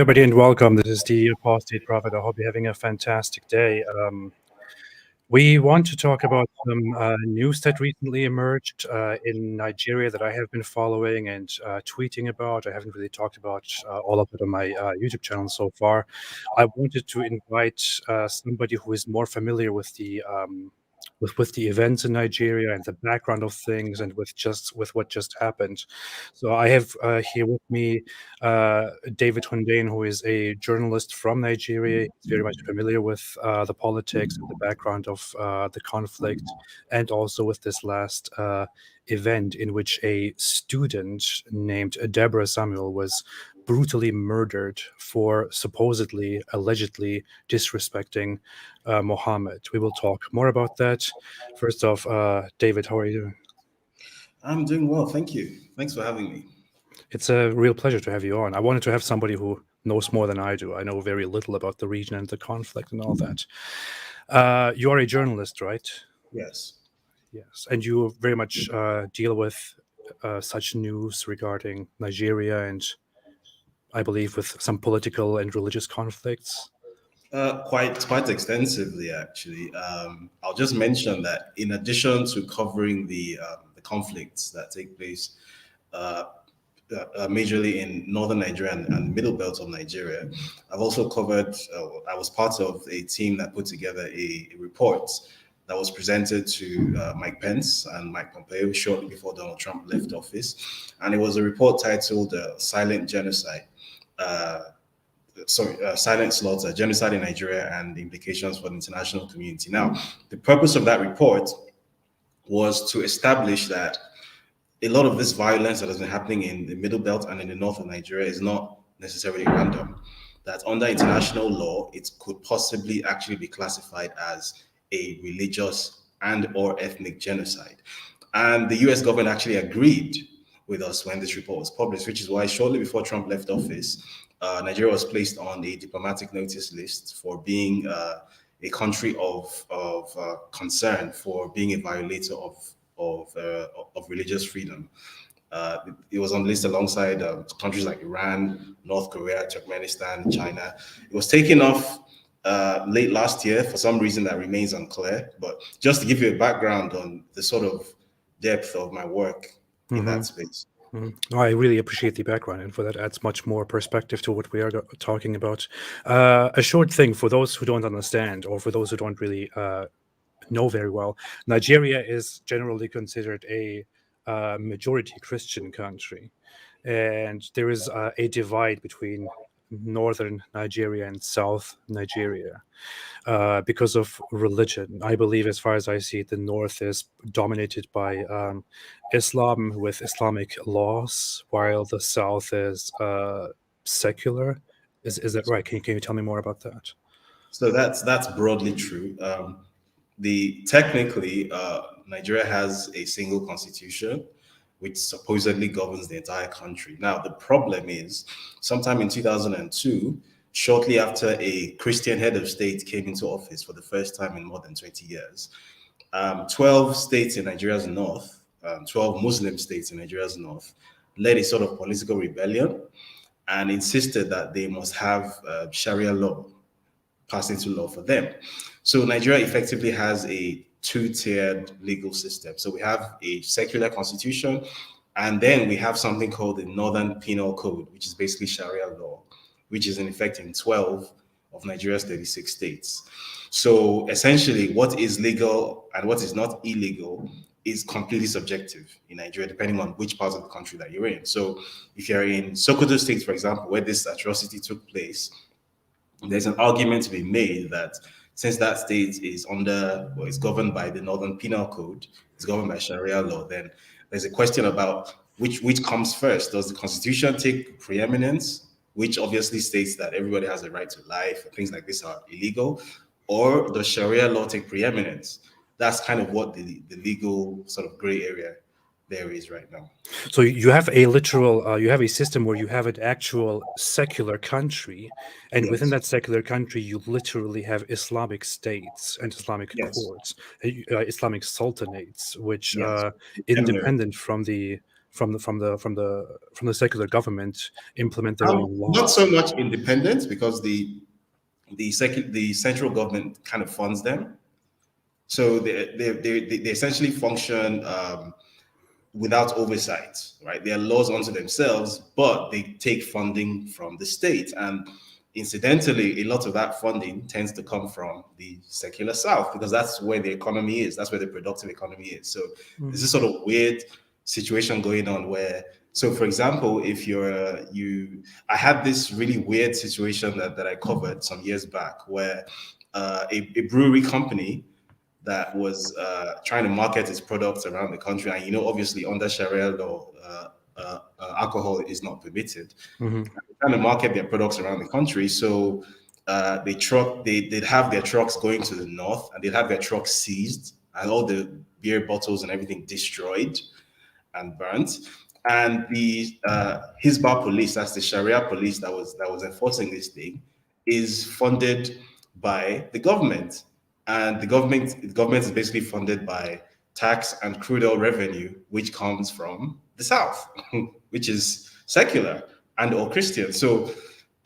everybody, and welcome. This is the Apostate Prophet. I hope you're having a fantastic day. We want to talk about some news that recently emerged in Nigeria that I have been following and tweeting about. I haven't really talked about all of it on my YouTube channel so far. I wanted to invite somebody who is more familiar with the events in Nigeria and the background of things and with what just happened. So I have here with me David Hundeyin, who is a journalist from Nigeria. He's very much familiar with the politics and the background of the conflict, and also with this last event in which a student named Deborah Samuel was brutally murdered for supposedly, allegedly disrespecting Muhammad. We will talk more about that. First off, David, how are you doing? I'm doing well, thank you. Thanks for having me. It's a real pleasure to have you on. I wanted to have somebody who knows more than I do. I know very little about the region and the conflict and all that. You are a journalist, right? Yes. Yes. And you very much deal with such news regarding Nigeria and, I believe, with some political and religious conflicts. Quite extensively, actually. I'll just mention that in addition to covering the conflicts that take place majorly in northern Nigeria and middle belt of Nigeria, I've also covered. I was part of a team that put together a report that was presented to Mike Pence and Mike Pompeo shortly before Donald Trump left office, and it was a report titled "Silent Genocide." Silent slaughter, genocide in Nigeria and the implications for the international community. Now, the purpose of that report was to establish that a lot of this violence that has been happening in the middle belt and in the north of Nigeria is not necessarily random. That under international law, it could possibly actually be classified as a religious and or ethnic genocide. And the US government actually agreed with us when this report was published, which is why shortly before Trump left office, Nigeria was placed on a diplomatic notice list for being a country of concern, for being a violator of religious freedom. It was on the list alongside countries like Iran, North Korea, Turkmenistan, China. It was taken off late last year for some reason that remains unclear. But just to give you a background on the sort of depth of my work in that space. No, I really appreciate the background, and for that adds much more perspective to what we are talking about. A short thing for those who don't understand, or for those who don't really know very well, Nigeria is generally considered a majority Christian country, and there is a divide between northern Nigeria and south Nigeria because of religion. I believe, as far as I see it, the north is dominated by Islam with Islamic laws, while the south is secular. Is that right? Can you tell me more about that? So that's broadly true. Technically, Nigeria has a single constitution, which supposedly governs the entire country. Now, the problem is, sometime in 2002, shortly after a Christian head of state came into office for the first time in more than 20 years, 12 states in Nigeria's north, 12 Muslim states in Nigeria's north, led a sort of political rebellion and insisted that they must have Sharia law passed into law for them. So Nigeria effectively has a two-tiered legal system. So we have a secular constitution, and then we have something called the Northern Penal Code, which is basically Sharia law, which is in effect in 12 of Nigeria's 36 states. So essentially, what is legal and what is not illegal is completely subjective in Nigeria, depending on which part of the country that you're in. So if you're in Sokoto State, for example, where this atrocity took place, there's an argument to be made that since that state is is governed by the Northern Penal Code, it's governed by Sharia law, then there's a question about which comes first. Does the Constitution take preeminence, which obviously states that everybody has a right to life, things like this are illegal, or does Sharia law take preeminence? That's kind of what the legal sort of gray area there is right now. So you have a literal, you have a system where you have an actual secular country, and within that secular country, you literally have Islamic states and Islamic courts, Islamic sultanates, which independent from the from the secular government implement their own Not laws? so much independent, because the central government kind of funds them. So they essentially function without oversight, right? They are laws unto themselves, but they take funding from the state. And incidentally, a lot of that funding tends to come from the secular South, because that's where the economy is. That's where the productive economy is. So there's this sort of weird situation going on where, so for example, if I had this really weird situation that I covered some years back, where a brewery company that was trying to market its products around the country. And obviously under Sharia law, alcohol is not permitted. Mm-hmm. They're trying to market their products around the country. So they'd have their trucks going to the north, and they'd have their trucks seized and all the beer bottles and everything destroyed and burnt. And the Hizbah police, that's the Sharia police that was enforcing this thing, is funded by the government. And the government is basically funded by tax and crude oil revenue, which comes from the South, which is secular and or Christian. So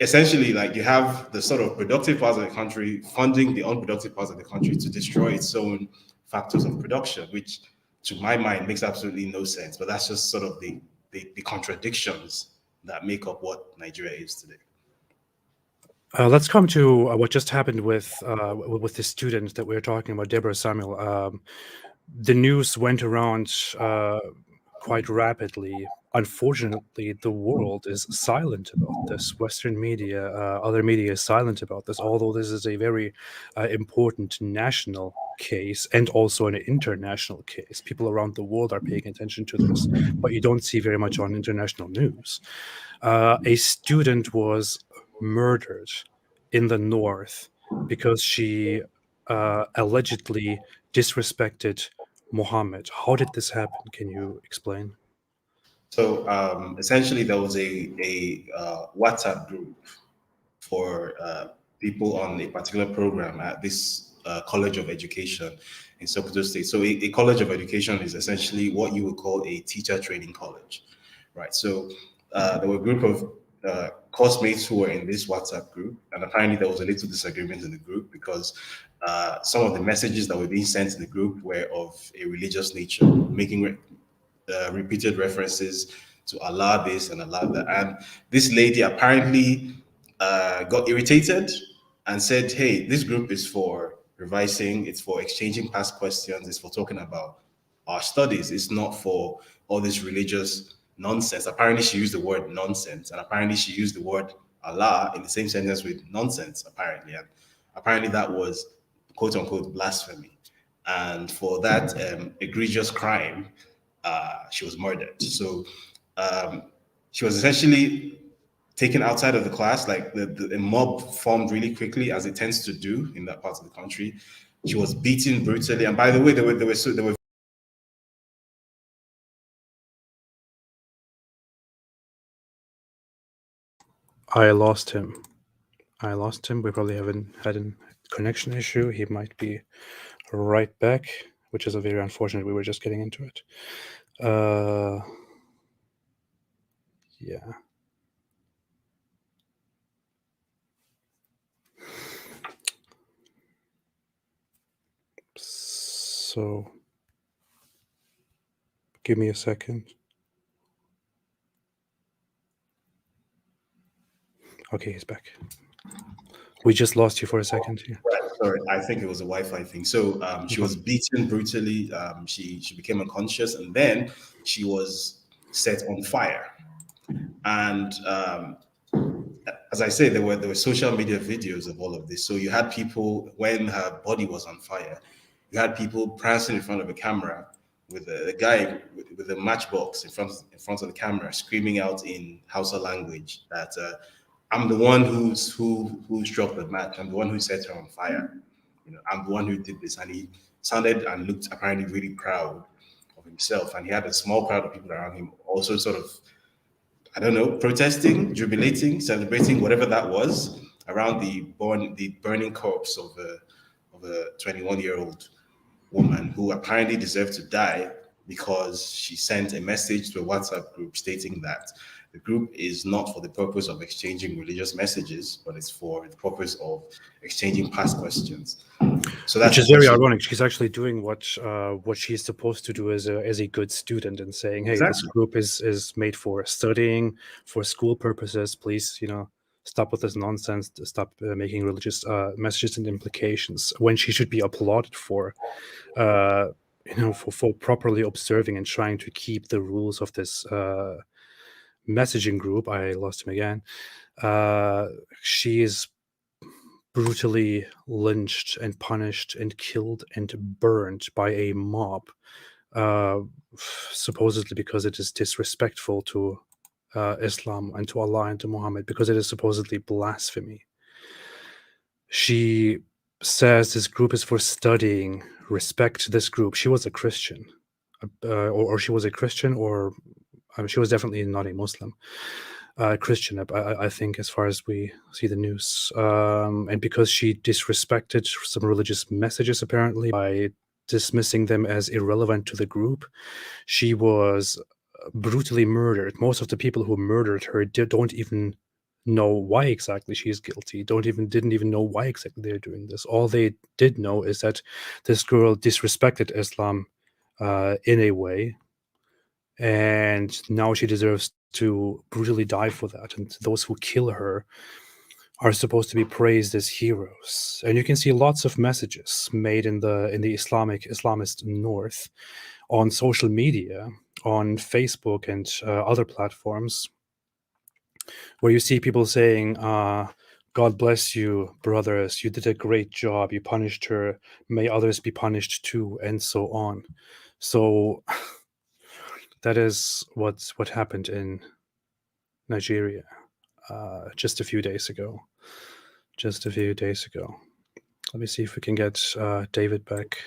essentially, like, you have the sort of productive parts of the country funding the unproductive parts of the country to destroy its own factors of production, which to my mind makes absolutely no sense. But that's just sort of the contradictions that make up what Nigeria is today. Let's come to what just happened with the student that we were talking about, Deborah Samuel. The news went around quite rapidly. Unfortunately, the world is silent about this. Western media, other media is silent about this, although this is a very important national case and also an international case. People around the world are paying attention to this, but you don't see very much on international news. A student was murdered in the north because she allegedly disrespected Muhammad. How did this happen? Can you explain? So essentially, there was a WhatsApp group for people on a particular program at this College of Education in Sokoto State. So a College of Education is essentially what you would call a teacher training college, right? So there were a group of classmates who were in this WhatsApp group, and apparently there was a little disagreement in the group because some of the messages that were being sent in the group were of a religious nature, making repeated references to Allah this and Allah that. And this lady apparently got irritated and said, hey, this group is for revising, it's for exchanging past questions, it's for talking about our studies, it's not for all this religious nonsense. Apparently, she used the word nonsense, and apparently, she used the word Allah in the same sentence with nonsense, apparently. And apparently, that was quote unquote blasphemy. And for that egregious crime, she was murdered. So she was essentially taken outside of the class. Like the mob formed really quickly, as it tends to do in that part of the country. She was beaten brutally. And by the way, there were I lost him. We probably haven't had a connection issue. He might be right back, which is a very unfortunate. We were just getting into it. Yeah. So give me a second. Okay, he's back. We just lost you for a second here. Right, sorry, I think it was a Wi-Fi thing. So she was beaten brutally. She became unconscious, and then she was set on fire. And as I say, there were social media videos of all of this. So you had people, when her body was on fire, you had people prancing in front of a camera with a guy with a matchbox in front of the camera, screaming out in Hausa language that I'm the one who struck the match. I'm the one who set her on fire. I'm the one who did this. And he sounded and looked apparently really proud of himself. And he had a small crowd of people around him, also sort of, I don't know, protesting, jubilating, celebrating, whatever that was, around the burning corpse of a 21-year-old woman who apparently deserved to die because she sent a message to a WhatsApp group stating that the group is not for the purpose of exchanging religious messages, but it's for the purpose of exchanging past questions. So Which that's is very essentially ironic. She's actually doing what she's supposed to do as a good student, and saying, "Hey, this exactly. group is made for studying, for school purposes. Please, stop with this nonsense. Stop making religious messages and implications." When she should be applauded for, for properly observing and trying to keep the rules of this messaging group. I lost him again. She is brutally lynched and punished and killed and burned by a mob, uh, supposedly because it is disrespectful to Islam and to Allah and to Muhammad, because it is supposedly blasphemy. She says this group is for studying. Respect this group. She was a Christian, or she was a Christian, or she was definitely not a Muslim. Christian, I think, as far as we see the news. And because she disrespected some religious messages, apparently, by dismissing them as irrelevant to the group, she was brutally murdered. Most of the people who murdered her don't even know why exactly she is guilty, didn't even know why exactly they're doing this. All they did know is that this girl disrespected Islam in a way, and now she deserves to brutally die for that. And those who kill her are supposed to be praised as heroes. And you can see lots of messages made in the Islamist North on social media, on Facebook and other platforms, where you see people saying, "God bless you, brothers. You did a great job. You punished her. May others be punished too," and so on. So that is what happened in Nigeria just a few days ago. Let me see if we can get David back.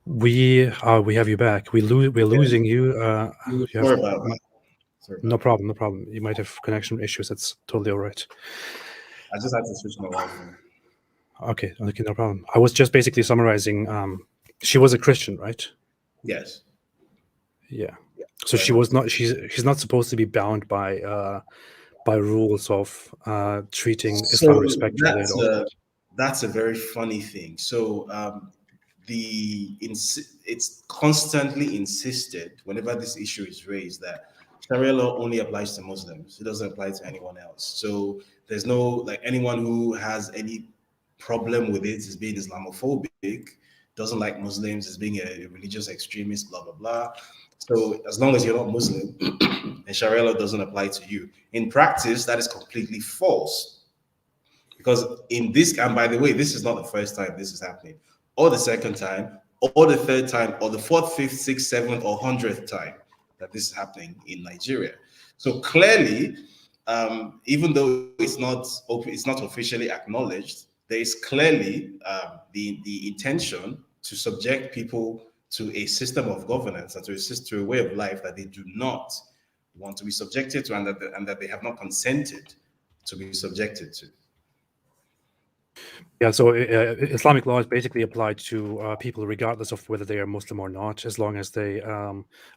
We have you back. We're losing you. Sorry about that. No problem. You might have connection issues. That's totally all right. I just had to switch my Wi-Fi. Okay, no problem. I was just basically summarizing. She was a Christian, right? Yes. Yeah. So she was not. She's not supposed to be bound by rules of treating Islam respectfully at all. That's a very funny thing. So it's constantly insisted whenever this issue is raised that Sharia law only applies to Muslims. It doesn't apply to anyone else. So there's no, like, anyone who has any problem with it is being Islamophobic, doesn't like Muslims, is being a religious extremist, blah blah blah. So as long as you're not Muslim, and Sharia law doesn't apply to you. In practice, that is completely false. Because in this, and by the way, this is not the first time this is happening, or the second time, or the third time, or the fourth, fifth, sixth, seventh, or 100th time that this is happening in Nigeria. So clearly, even though it's not officially acknowledged, there is clearly the intention to subject people to a system of governance and to a way of life that they do not want to be subjected to, and that they have not consented to be subjected to. Yeah, so Islamic law is basically applied to people regardless of whether they are Muslim or not, as long as they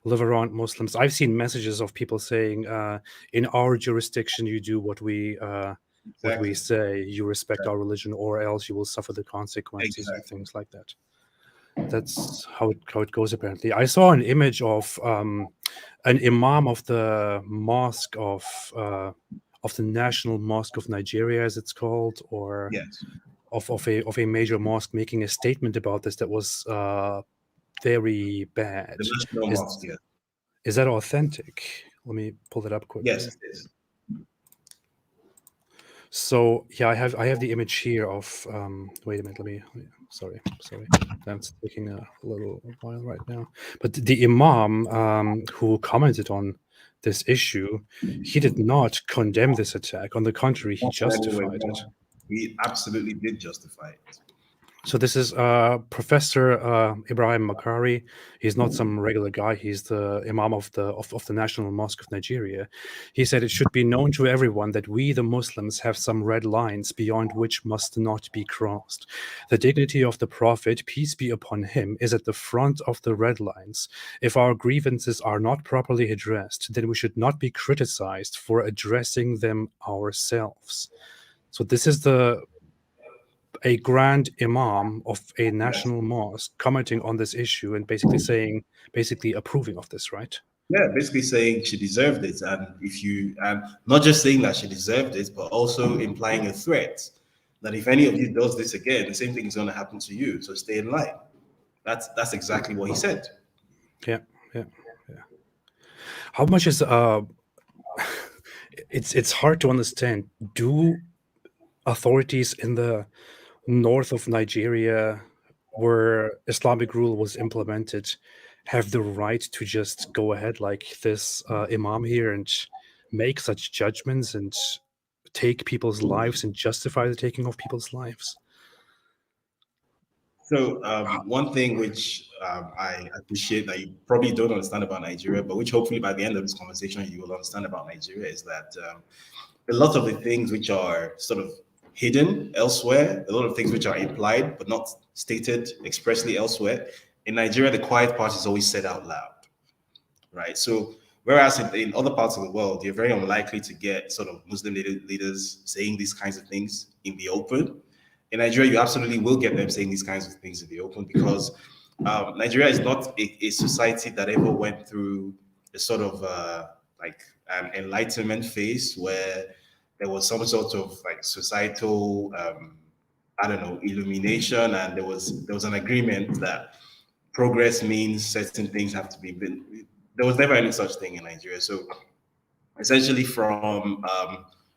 live around Muslims. I've seen messages of people saying, "In our jurisdiction, you do what we say. You respect our religion, or else you will suffer the consequences," and things like that. That's how it goes. Apparently, I saw an image of an imam of the mosque of the National Mosque of Nigeria, as it's called, or Yes. of a major mosque, making a statement about this that was very bad. The National Mosque, yeah. Is that authentic? Let me pull that up quickly. Yes, it is. So yeah, I have the image here of wait a minute, sorry, that's taking a little while right now. But the imam who commented on this issue, he did not condemn this attack. On the contrary, he justified it. We absolutely did justify it. So this is Professor Ibrahim Makari. He's not some regular guy. He's the Imam of the National Mosque of Nigeria. He said it should be known to everyone that we, the Muslims, have some red lines beyond which must not be crossed. The dignity of the Prophet, peace be upon him, is at the front of the red lines. If our grievances are not properly addressed, then we should not be criticized for addressing them ourselves. So this is a grand imam of a Yes. national mosque commenting on this issue and basically saying, basically approving of this, right? Yeah, basically saying she deserved it, and if you and not just saying that she deserved it, but also implying a threat that if any of you does this again, the same thing is going to happen to you. So stay in line. That's exactly what he said. Yeah, yeah, yeah. How much is it's hard to understand. Do authorities in the north of Nigeria, where Islamic rule was implemented, have the right to just go ahead like this imam here and make such judgments and take people's lives and justify the taking of people's lives? So one thing which I appreciate that you probably don't understand about Nigeria, but which hopefully by the end of this conversation you will understand about Nigeria is that a lot of the things which are sort of hidden elsewhere, a lot of things which are implied but not stated expressly elsewhere, in Nigeria the quiet part is always said out loud, right? So whereas in other parts of the world, you're very unlikely to get sort of Muslim leaders saying these kinds of things in the open. In Nigeria, you absolutely will get them saying these kinds of things in the open because Nigeria is not a society that ever went through a sort of like an enlightenment phase where there was some sort of like societal, I don't know, illumination, and there was an agreement that progress means certain things have to be been. There was never any such thing in Nigeria. So essentially, from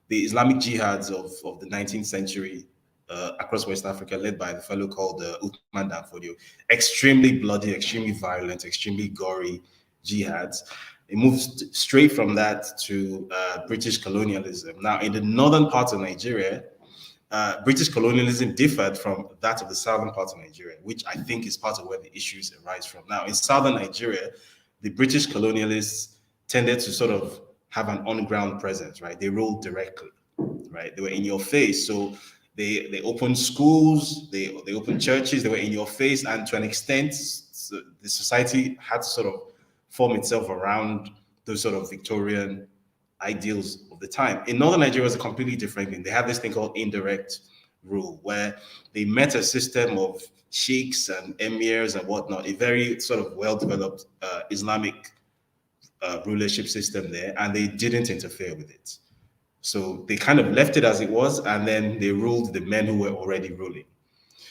the Islamic jihads of the 19th century across West Africa, led by the fellow called Uthman Danfodio, extremely bloody, extremely violent, extremely gory jihads. It moved straight from that to British colonialism. Now, in the northern part of Nigeria, British colonialism differed from that of the southern part of Nigeria, which I think is part of where the issues arise from. Now, in southern Nigeria, the British colonialists tended to sort of have an on-ground presence, right? They ruled directly, right? They were in your face. So they opened schools, they opened churches, they were in your face, and to an extent, so the society had to sort of form itself around those sort of Victorian ideals of the time. In northern Nigeria, it's a completely different thing. They have this thing called indirect rule, where they met a system of sheikhs and emirs and whatnot, a very sort of well-developed Islamic rulership system there, and they didn't interfere with it. So they kind of left it as it was, and then they ruled the men who were already ruling.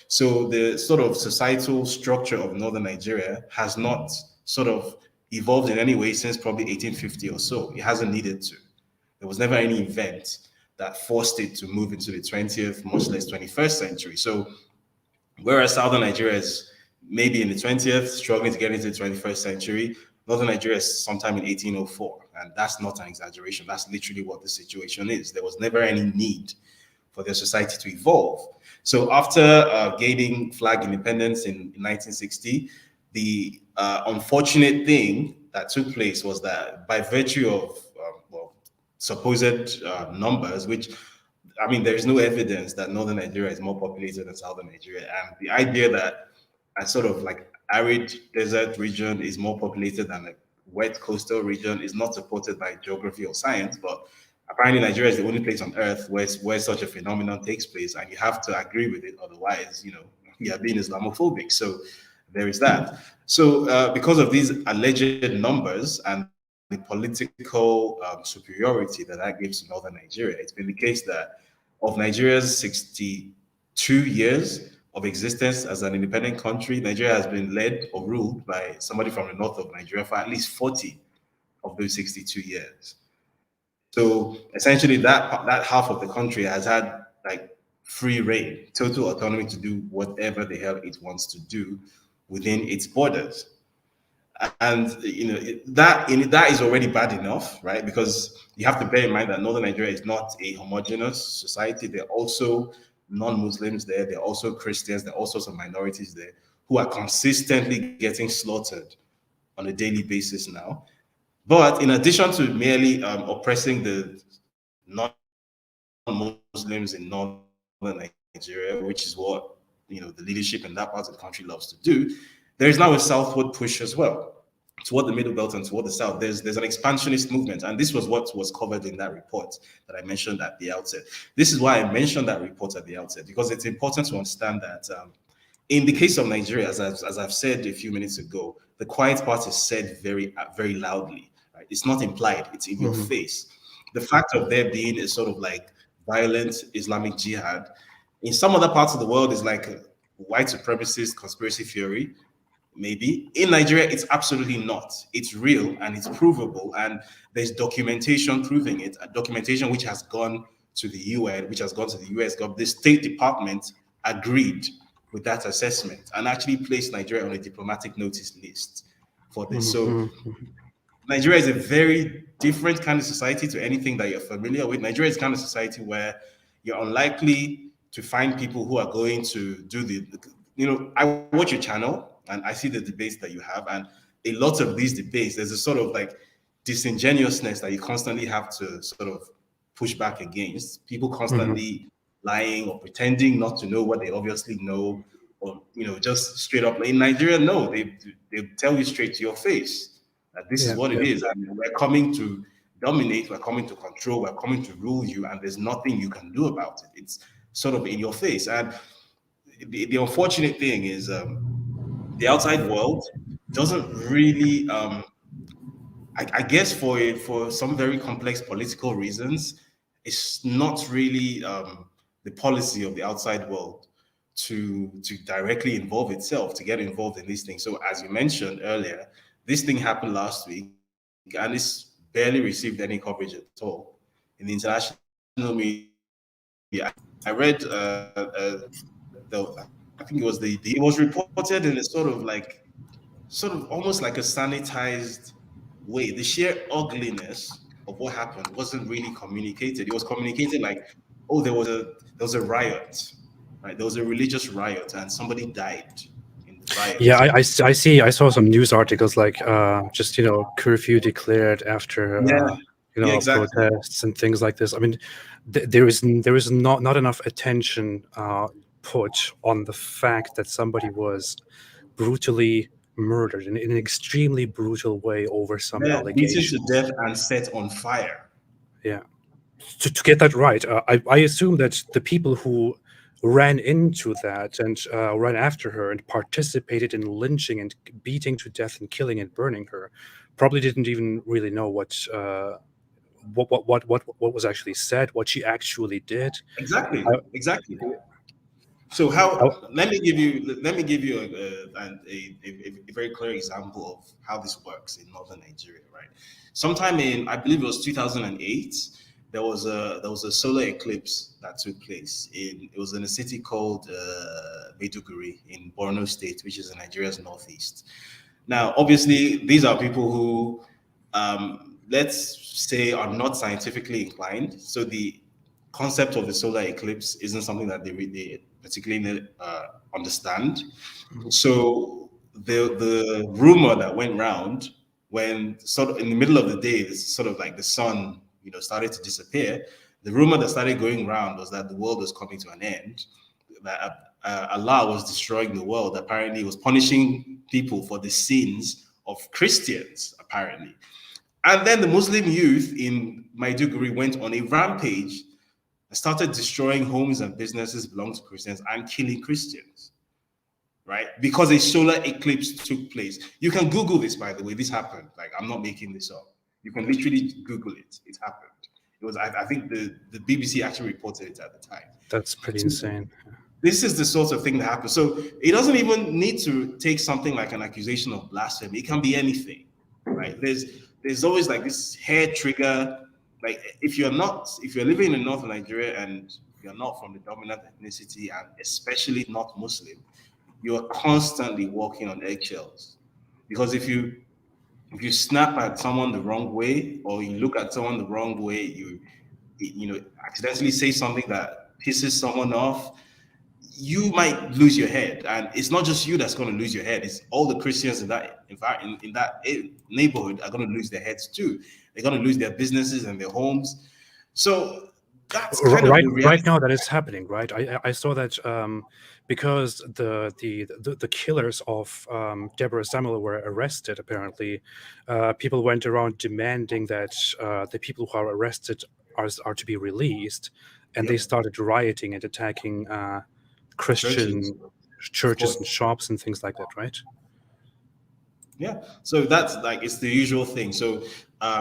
So the sort of societal structure of northern Nigeria has not sort of evolved in any way since probably 1850 or so. It hasn't needed to. There was never any event that forced it to move into the 20th, much less 21st century. So whereas southern Nigeria is maybe in the 20th, struggling to get into the 21st century, northern Nigeria is sometime in 1804. And that's not an exaggeration. That's literally what the situation is. There was never any need for their society to evolve. So after gaining flag independence in 1960, the unfortunate thing that took place was that by virtue of well, supposed numbers, which I mean, there is no evidence that northern Nigeria is more populated than southern Nigeria, and the idea that a sort of like arid desert region is more populated than a wet coastal region is not supported by geography or science, but apparently Nigeria is the only place on earth where such a phenomenon takes place, and you have to agree with it, otherwise, you are being Islamophobic. So there is that. So because of these alleged numbers and the political superiority that gives to northern Nigeria, it's been the case that of Nigeria's 62 years of existence as an independent country, Nigeria has been led or ruled by somebody from the north of Nigeria for at least 40 of those 62 years. So essentially, that half of the country has had like free reign, total autonomy to do whatever the hell it wants to do within its borders. And that is already bad enough, right? Because you have to bear in mind that northern Nigeria is not a homogeneous society. There are also non-Muslims there. There are also Christians. There are all sorts of minorities there who are consistently getting slaughtered on a daily basis now. But in addition to merely oppressing the non-Muslims in northern Nigeria, which is what the leadership in that part of the country loves to do, there is now a southward push as well toward the middle belt and toward the south. There's an expansionist movement, and this was what was covered in that report that I mentioned at the outset. This is why I mentioned that report at the outset, because it's important to understand that in the case of Nigeria, as I've said a few minutes ago, the quiet part is said very loudly. Right? It's not implied; it's in your Mhm. face. The fact of there being a sort of like violent Islamic jihad in some other parts of the world is like a white supremacist conspiracy theory. Maybe in Nigeria, it's absolutely not. It's real and it's provable, and there's documentation proving it. A documentation which has gone to the UN, which has gone to the US government. The State Department agreed with that assessment and actually placed Nigeria on a diplomatic notice list for this. Mhm. So Mhm. Nigeria is a very different kind of society to anything that you're familiar with. Nigeria is the kind of society where you're unlikely to find people who are going to do I watch your channel and I see the debates that you have, and a lot of these debates, there's a sort of like disingenuousness that you constantly have to sort of push back against. People Mhm. constantly lying or pretending not to know what they obviously know, or just straight up. In Nigeria, no, they tell you straight to your face that this is Yeah, what it yeah. is, and we're coming to dominate, we're coming to control, we're coming to rule you, and there's nothing you can do about it. It's sort of in your face. And the unfortunate thing is the outside world doesn't really I guess for some very complex political reasons, it's not really the policy of the outside world to directly involve itself, to get involved in these things. So as you mentioned earlier, this thing happened last week and it's barely received any coverage at all in the international media. I read I think it was it was reported in a sort of almost like a sanitized way. The sheer ugliness of what happened wasn't really communicated. It was communicated like, oh, there was a riot, right? There was a religious riot and somebody died in the riot. Yeah, I see. I saw some news articles like just curfew declared after Yeah, yeah, exactly. protests and things like this. I mean, there is not enough attention put on the fact that somebody was brutally murdered in an extremely brutal way over some Yeah, beaten to allegations. death and set on fire. Yeah. To get that right, I assume that the people who ran into that and ran after her and participated in lynching and beating to death and killing and burning her probably didn't even really know what was actually said, what she actually did. Exactly, I, exactly. So I, how? Let me give you a very clear example of how this works in northern Nigeria. Right, sometime in I believe it was 2008, there was a solar eclipse that took place in it was in a city called Maiduguri in Borno State, which is in Nigeria's northeast. Now, obviously, these are people who, let's say, are not scientifically inclined. So the concept of the solar eclipse isn't something that they particularly understand. So the rumor that went round when sort of in the middle of the day, it's sort of like the sun, started to disappear. The rumor that started going around was that the world was coming to an end, that Allah was destroying the world. Apparently, He was punishing people for the sins of Christians. Apparently, and then the Muslim youth in Maiduguri went on a rampage and started destroying homes and businesses belonging to Christians and killing Christians, right? Because a solar eclipse took place. You can Google this, by the way. This happened. Like, I'm not making this up. You can literally Google it. It happened. It was, I think the BBC actually reported it at the time. that's pretty So insane. this is the sort of thing that happens. So it doesn't even need to take something like an accusation of blasphemy. It can be anything, right? There's always like this hair trigger. Like if you're living in northern Nigeria and you're not from the dominant ethnicity and especially not Muslim, you are constantly walking on eggshells. Because if you snap at someone the wrong way or you look at someone the wrong way, you accidentally say something that pisses someone off, you might lose your head. And it's not just you that's going to lose your head. It's all the Christians in that in that neighborhood are going to lose their heads too. They're going to lose their businesses and their homes. So that's kind of Right, the right reality. now that is happening, right? I saw that because the killers of Deborah Samuel were arrested. Apparently, people went around demanding that the people who are arrested are to be released, and they Yep. started rioting and attacking Churches, Christian of churches course. and shops and things like that, right? Yeah. So that's like it's the usual thing. So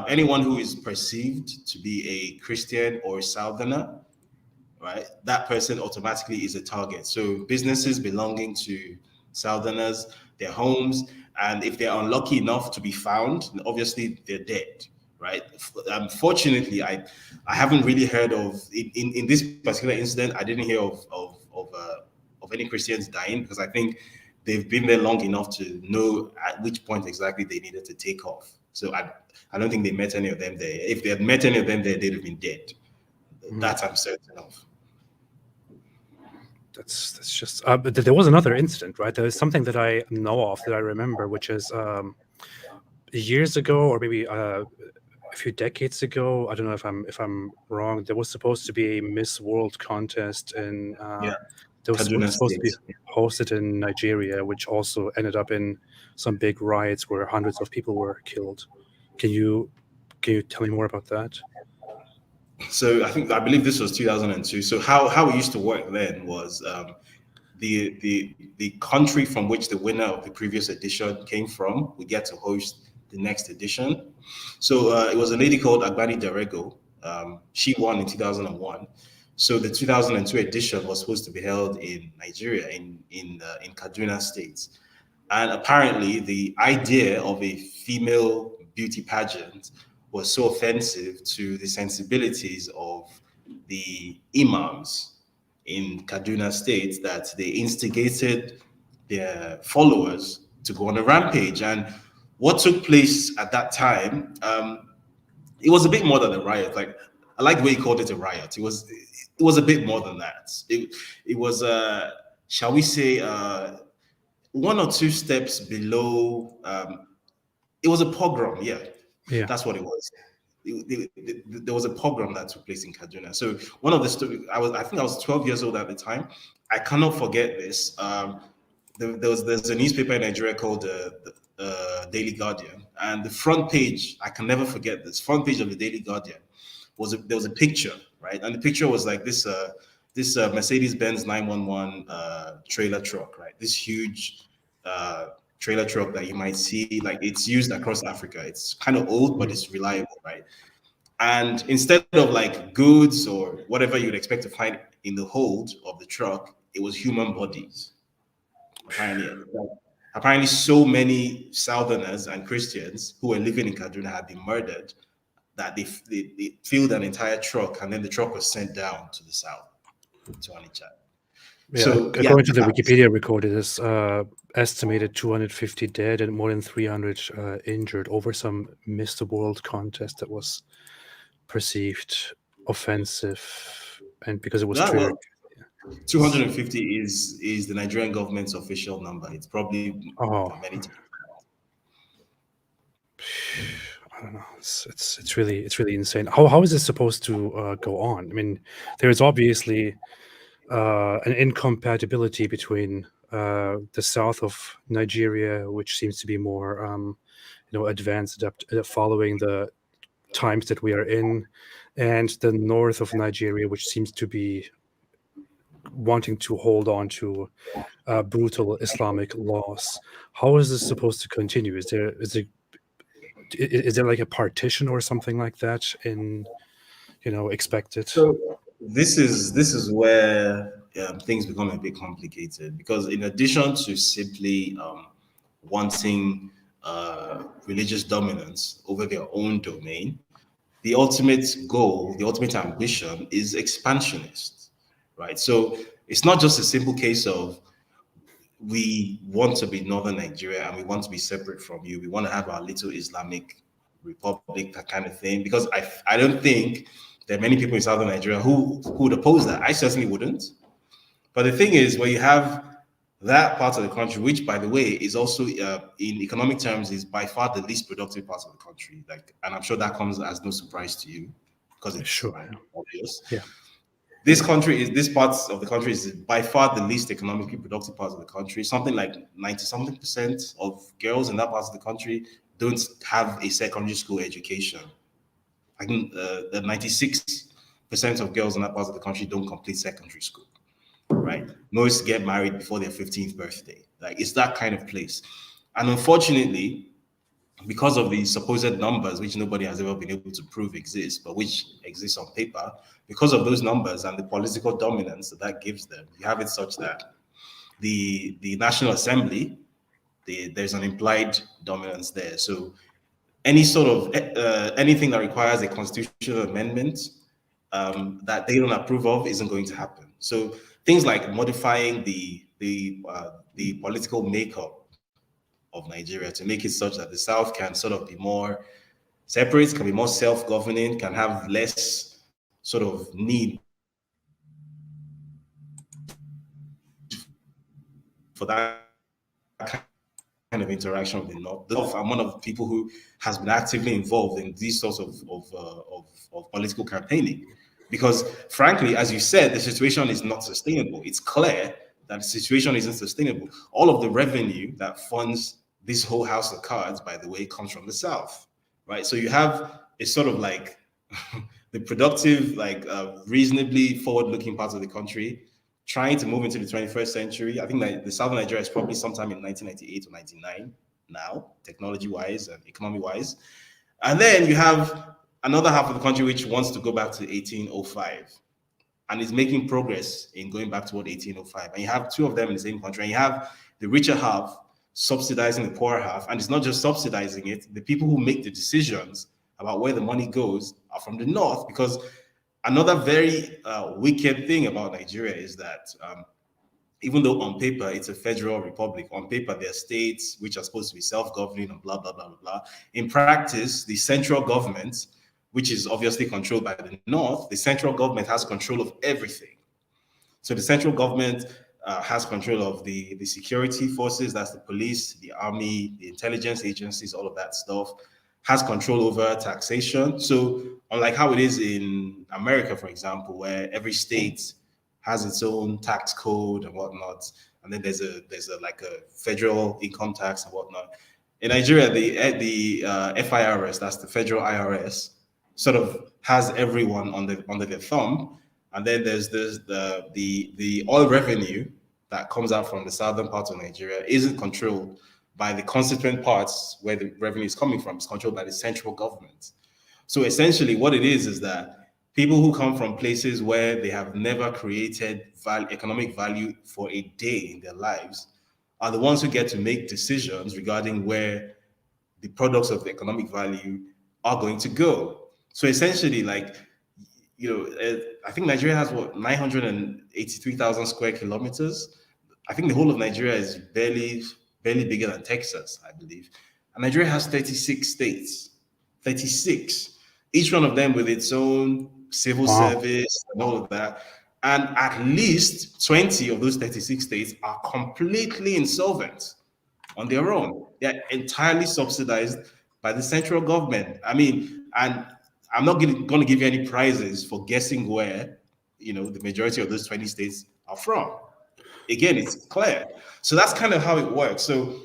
anyone who is perceived to be a Christian or Southerner, right? That person automatically is a target. So businesses belonging to Southerners, their homes, and if they're unlucky enough to be found, then obviously they're dead, right? Fortunately, I haven't really heard of in this particular incident. I didn't hear of any Christians dying because I think they've been there long enough to know at which point exactly they needed to take off. So I don't think they met any of them there. If they had met any of them there, they'd have been dead. Mm. That I'm certain of. That's just. But there was another incident, right? There is something that I know of that I remember, which is years ago, or maybe a few decades ago. I don't know if I'm wrong. There was supposed to be a Miss World contest, and Yeah, that was Kaduna supposed to be State. hosted in Nigeria, which also ended up in some big riots where hundreds of people were killed. Can you tell me more about that? So I believe this was 2002. So how it used to work then was the country from which the winner of the previous edition came from, we get to host the next edition. So it was a lady called Agbani Darego. She won in 2001. So the 2002 edition was supposed to be held in Nigeria, in Kaduna State. And apparently, the idea of a female beauty pageant was so offensive to the sensibilities of the imams in Kaduna State that they instigated their followers to go on a rampage. And what took place at that time, it was a bit more than a riot. Like I like the way he called it a riot. It was a bit more than that. It was shall we say one or two steps below. It was a pogrom. Yeah, Yeah. that's what it was. There was a pogrom that took place in Kaduna. So one of the stories, I think I was 12 years old at the time. I cannot forget this. There's a newspaper in Nigeria called the Daily Guardian, and the front page, I can never forget this. Front page of the Daily Guardian there was a picture, right, and the picture was like this Mercedes Benz 911 trailer truck, right, this huge trailer truck that you might see, like it's used across Africa. It's kind of old, but Mm. it's reliable, right? And instead of like goods or whatever you'd expect to find in the hold of the truck, it was human bodies. Apparently, apparently, so many Southerners and Christians who were living in Kaduna had been murdered that they filled an entire truck, and then the truck was sent down to the south to Onitsha. Yeah, So yeah, according to the Wikipedia record, it is estimated 250 dead and more than 300 injured over some Mr. World contest that was perceived offensive, and because it was yeah, triggered. well, 250 is the Nigerian government's official number. It's probably Oh, many times. I don't know. It's really insane. How is this supposed to go on? I mean, there is obviously an incompatibility between the south of Nigeria, which seems to be more advanced, following the times that we are in, and the north of Nigeria, which seems to be wanting to hold on to brutal Islamic laws. How is this supposed to continue? Is there like a partition or something like that in expected? So this is where things become a bit complicated because in addition to simply wanting religious dominance over their own domain, the ultimate goal, the ultimate ambition is expansionist, right? So it's not just a simple case of we want to be northern Nigeria and we want to be separate from you. We want to have our little Islamic republic, that kind of thing. Because I don't think There are many people in southern Nigeria who would oppose that. I certainly wouldn't. But the thing is, where you have that part of the country, which, by the way, is also in economic terms is by far the least productive part of the country. Like, and I'm sure that comes as no surprise to you because it's Sure. obvious. Yeah. This part of the country is by far the least economically productive part of the country. Something like 90 something percent of girls in that part of the country don't have a secondary school education. I think the 96% of girls in that part of the country don't complete secondary school, right? Most get married before their 15th birthday. Like, it's that kind of place. And unfortunately, because of the supposed numbers, which nobody has ever been able to prove exist, but which exist on paper, because of those numbers and the political dominance that gives them, you have it such that the National Assembly, there's an implied dominance there. So any sort of anything that requires a constitutional amendment that they don't approve of isn't going to happen. So things like modifying the political makeup of Nigeria to make it such that the South can sort of be more separate, can be more self-governing, can have less sort of need for that kind of interaction with the North. I'm one of the people who has been actively involved in these sorts of political campaigning. Because frankly, as you said, the situation is not sustainable. It's clear that the situation isn't sustainable. All of the revenue that funds this whole house of cards, by the way, comes from the South, right? So you have a sort of like the productive, like reasonably forward-looking parts of the country trying to move into the 21st century. I think that the Southern Nigeria is probably sometime in 1998 or 99 now, technology-wise and economy-wise. And then you have another half of the country which wants to go back to 1805 and is making progress in going back toward 1805. And you have two of them in the same country. And you have the richer half subsidizing the poorer half. And it's not just subsidizing it. The people who make the decisions about where the money goes are from the North, because another very wicked thing about Nigeria is that even though on paper it's a federal republic, on paper there are states which are supposed to be self-governing and blah, blah, blah, blah, blah. In practice, the central government, which is obviously controlled by the North, the central government has control of everything. So the central government has control of the security forces, that's the police, the army, the intelligence agencies, all of that stuff, has control over taxation. So unlike how it is in America, for example, where every state has its own tax code and whatnot, and then there's a like a federal income tax and whatnot. In Nigeria, the FIRS, that's the federal IRS, sort of has everyone under their thumb, and then there's the oil revenue that comes out from the southern part of Nigeria isn't controlled by the constituent parts where the revenue is coming from. It's controlled by the central government. So essentially, what it is that people who come from places where they have never created economic value for a day in their lives are the ones who get to make decisions regarding where the products of the economic value are going to go. So essentially, like, I think Nigeria has 983,000 square kilometers. I think the whole of Nigeria is barely bigger than Texas, I believe. And Nigeria has 36 states, 36, each one of them with its own civil service and all of that. And at least 20 of those 36 states are completely insolvent on their own. They're entirely subsidized by the central government. I mean, and I'm not going to give you any prizes for guessing where, the majority of those 20 states are from. Again, it's clear. So that's kind of how it works. So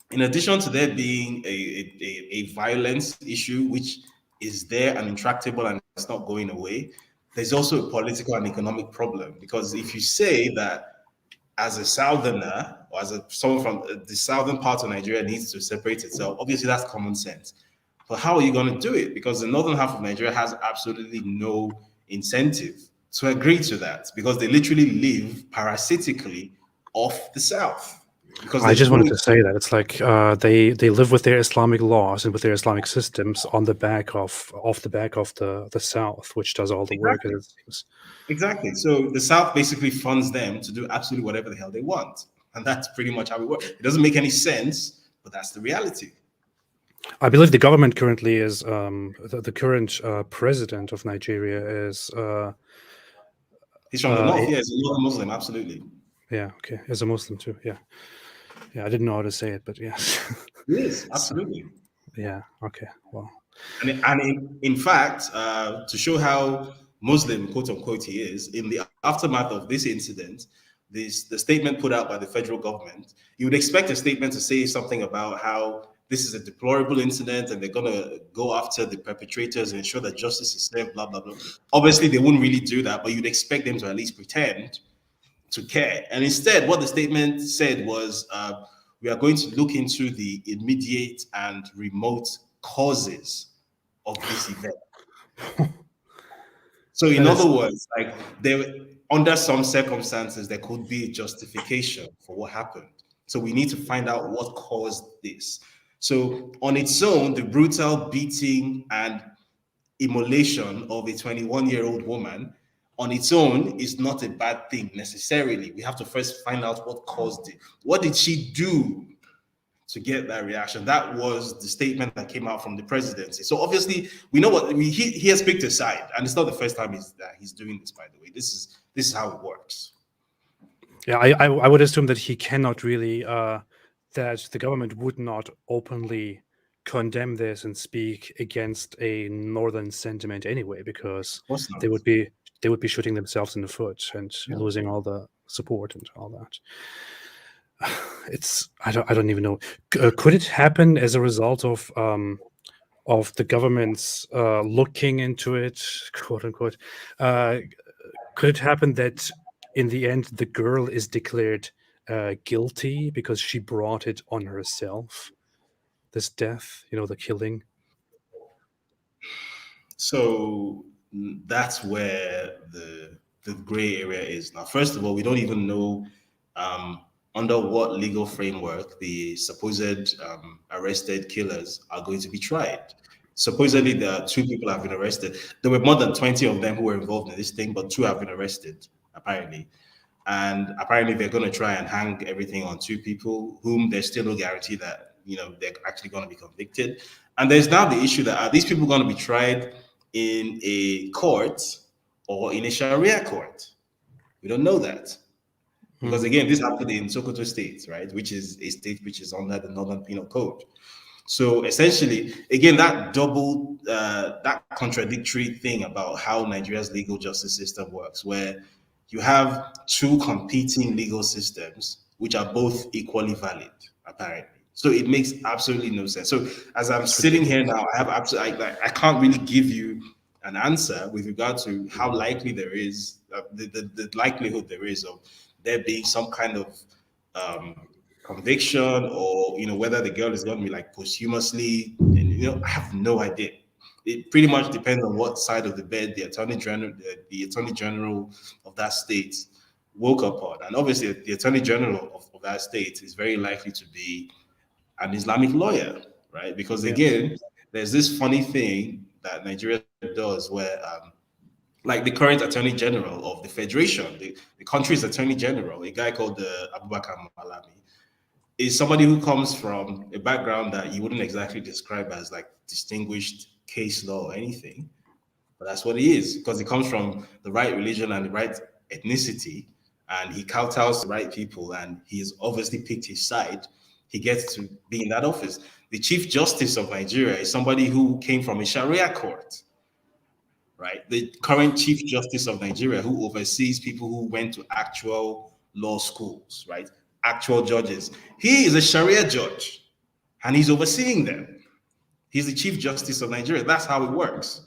in addition to there being a violence issue, which is there and intractable and it's not going away, there's also a political and economic problem. Because if you say that as a southerner or as someone from the southern part of Nigeria needs to separate itself, obviously that's common sense. But how are you going to do it? Because the northern half of Nigeria has absolutely no incentive to agree to that, because they literally live parasitically off the south. Because I just wanted to say that it's like they live with their Islamic laws and with their Islamic systems off the back of the South, which does all the work, as it seems. Exactly. So the South basically funds them to do absolutely whatever the hell they want, and that's pretty much how it works. It doesn't make any sense, but that's the reality. I believe the government currently is the current president of Nigeria is He's from the north. a, Yeah, he's a northern Muslim. Absolutely. yeah, okay, is a Muslim too. Yeah, yeah, I didn't know how to say it, but yes. He is. So Absolutely. yeah, okay, well, And in fact, to show how Muslim, quote unquote, he is, in the aftermath of this incident, the statement put out by the federal government, you would expect a statement to say something about how this is a deplorable incident and they're going to go after the perpetrators and ensure that justice is served, blah, blah, blah. Obviously, they wouldn't really do that, but you'd expect them to at least pretend to care. And instead, what the statement said was, we are going to look into the immediate and remote causes of this event. So, in that other is words, like there, under some circumstances, there could be a justification for what happened. So, we need to find out what caused this. So, on its own, the brutal beating and immolation of a 21-year-old woman on its own is not a bad thing necessarily. We have to first find out what caused it. What did she do to get that reaction? That was the statement that came out from the presidency. So obviously, we know what he has picked a side, and it's not the first time he's doing this. By the way, this is how it works. yeah. I would assume that he cannot really that the government would not openly condemn this and speak against a northern sentiment anyway, because Of course not. they would be they would be shooting themselves in the foot and Yeah. losing all the support and all that. It's I don't even know. Could it happen as a result of the government's looking into it, quote unquote? Could it happen that in the end the girl is declared guilty because she brought it on herself? This death, the killing. So that's where the gray area is now. First of all, we don't even know um, under what legal framework the supposed arrested killers are going to be tried. Supposedly, Mm. there are two people have been arrested. There were more than 20 of them who were involved in this thing, but two have been arrested, apparently. And apparently, they're going to try and hang everything on two people whom there's still no guarantee that they're actually going to be convicted. And there's now the issue that are these people going to be tried in a court or in a Sharia court? We don't know that. Because Mm. again, this happened in Sokoto State, right? Which is a state which is under the Northern Penal Code. So essentially, again, that contradictory thing about how Nigeria's legal justice system works, where you have two competing legal systems which are both equally valid, apparently. So it makes absolutely no sense. So as I'm It's sitting here ridiculous. now, I have absolutely I can't really give you an answer with regard to how likely there is the likelihood there is of there being some kind of conviction, or whether the girl is going to be like posthumously, and I have no idea. It pretty much depends on what side of the bed the attorney general of that state woke up on. And obviously the attorney general of that state is very likely to be an Islamic lawyer, right? Because Yeah. again, there's this funny thing that Nigeria does where like the current attorney general of the federation, the country's attorney general, a guy called Abubakar Malami, is somebody who comes from a background that you wouldn't exactly describe as like distinguished case law or anything, but that's what he is because he comes from the right religion and the right ethnicity, and he kowtows to the right people, and he has obviously picked his side. He gets to be in that office. The Chief Justice of Nigeria is somebody who came from a Sharia court, right? The current Chief Justice of Nigeria, who oversees people who went to actual law schools, right? Actual judges. He is a Sharia judge and he's overseeing them. He's the Chief Justice of Nigeria. That's how it works.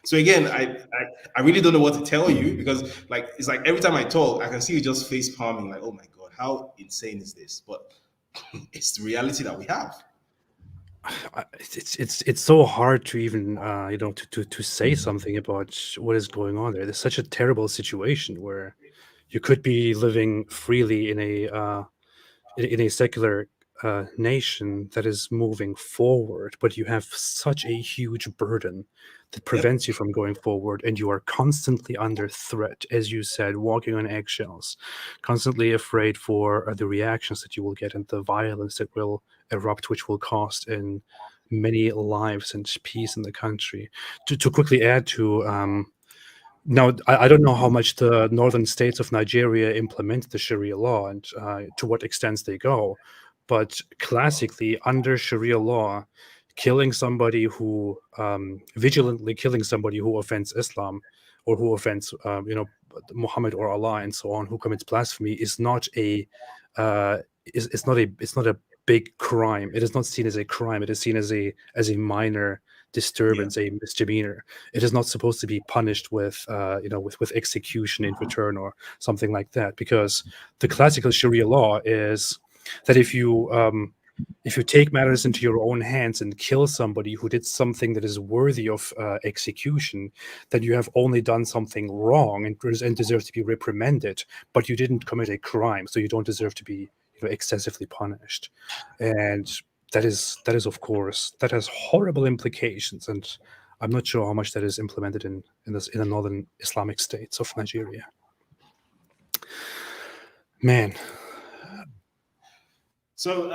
So again, I really don't know what to tell you because like it's like every time I talk, I can see you just face palming, like, oh my God, how insane is this? But it's the reality that we have. It's so hard to even to say something about what is going on there. There's such a terrible situation where you could be living freely in a secular nation that is moving forward, but you have such a huge burden that Yep. prevents you from going forward, and you are constantly under threat, as you said, walking on eggshells, constantly afraid for the reactions that you will get and the violence that will erupt, which will cost in many lives and peace in the country. To quickly add to now, I don't know how much the northern states of Nigeria implement the Sharia law and to what extent they go, but classically, under Sharia law, killing somebody who vigilantly killing somebody who offends Islam or who offends Muhammad or Allah and so on, who commits blasphemy, is not a it's not a big crime. It is not seen as a crime. It is seen as a minor Yeah. disturbance, a misdemeanor. It is not supposed to be punished with with execution in return or something like that, because the classical Sharia law is that if you take matters into your own hands and kill somebody who did something that is worthy of execution, then you have only done something wrong and deserve to be reprimanded, but you didn't commit a crime, so you don't deserve to be excessively punished. And that is of course, that has horrible implications, and I'm not sure how much that is implemented in the northern Islamic states of Nigeria. Man. So,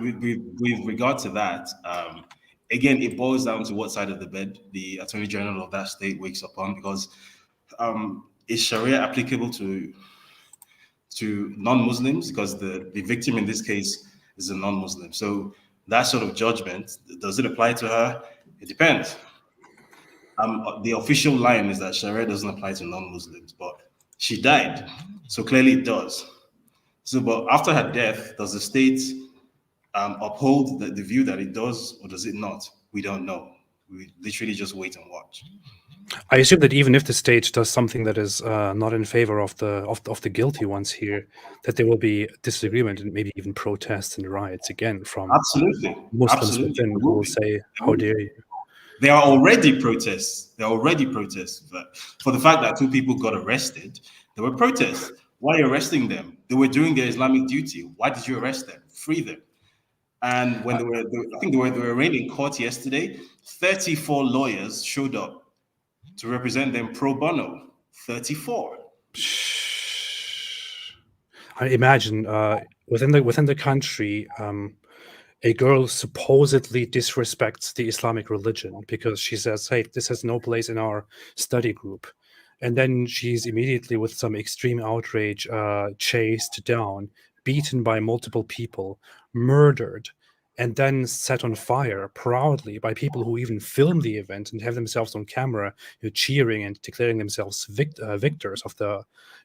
with regard to that, again, it boils down to what side of the bed the Attorney General of that state wakes up on, because is Sharia applicable to non-Muslims? Because the victim in this case is a non-Muslim. So that sort of judgment, does it apply to her? It depends. The official line is that Sharia doesn't apply to non-Muslims, but she died, so clearly it does. So, but after her death, does the state uphold the view that it does, or does it not? We don't know. We literally just wait and watch. I assume that even if the state does something that is not in favor of the guilty ones here, that there will be disagreement and maybe even protests and riots again from Absolutely, Muslims absolutely. within, There who will will be. say, There "How will be. dare you?" There are already protests. There are already protests for the fact that two people got arrested. There were protests. Why are you arresting them? They were doing their Islamic duty. Why did you arrest them? Free them. And when I think they were arraigned in court yesterday. 34 lawyers showed up to represent them pro bono. 34. I imagine within the country, a girl supposedly disrespects the Islamic religion because she says, "Hey, this has no place in our study group," and then she's immediately, with some extreme outrage, chased down, beaten by multiple people, murdered, and then set on fire proudly by people who even film the event and have themselves on camera, cheering and declaring themselves victors of the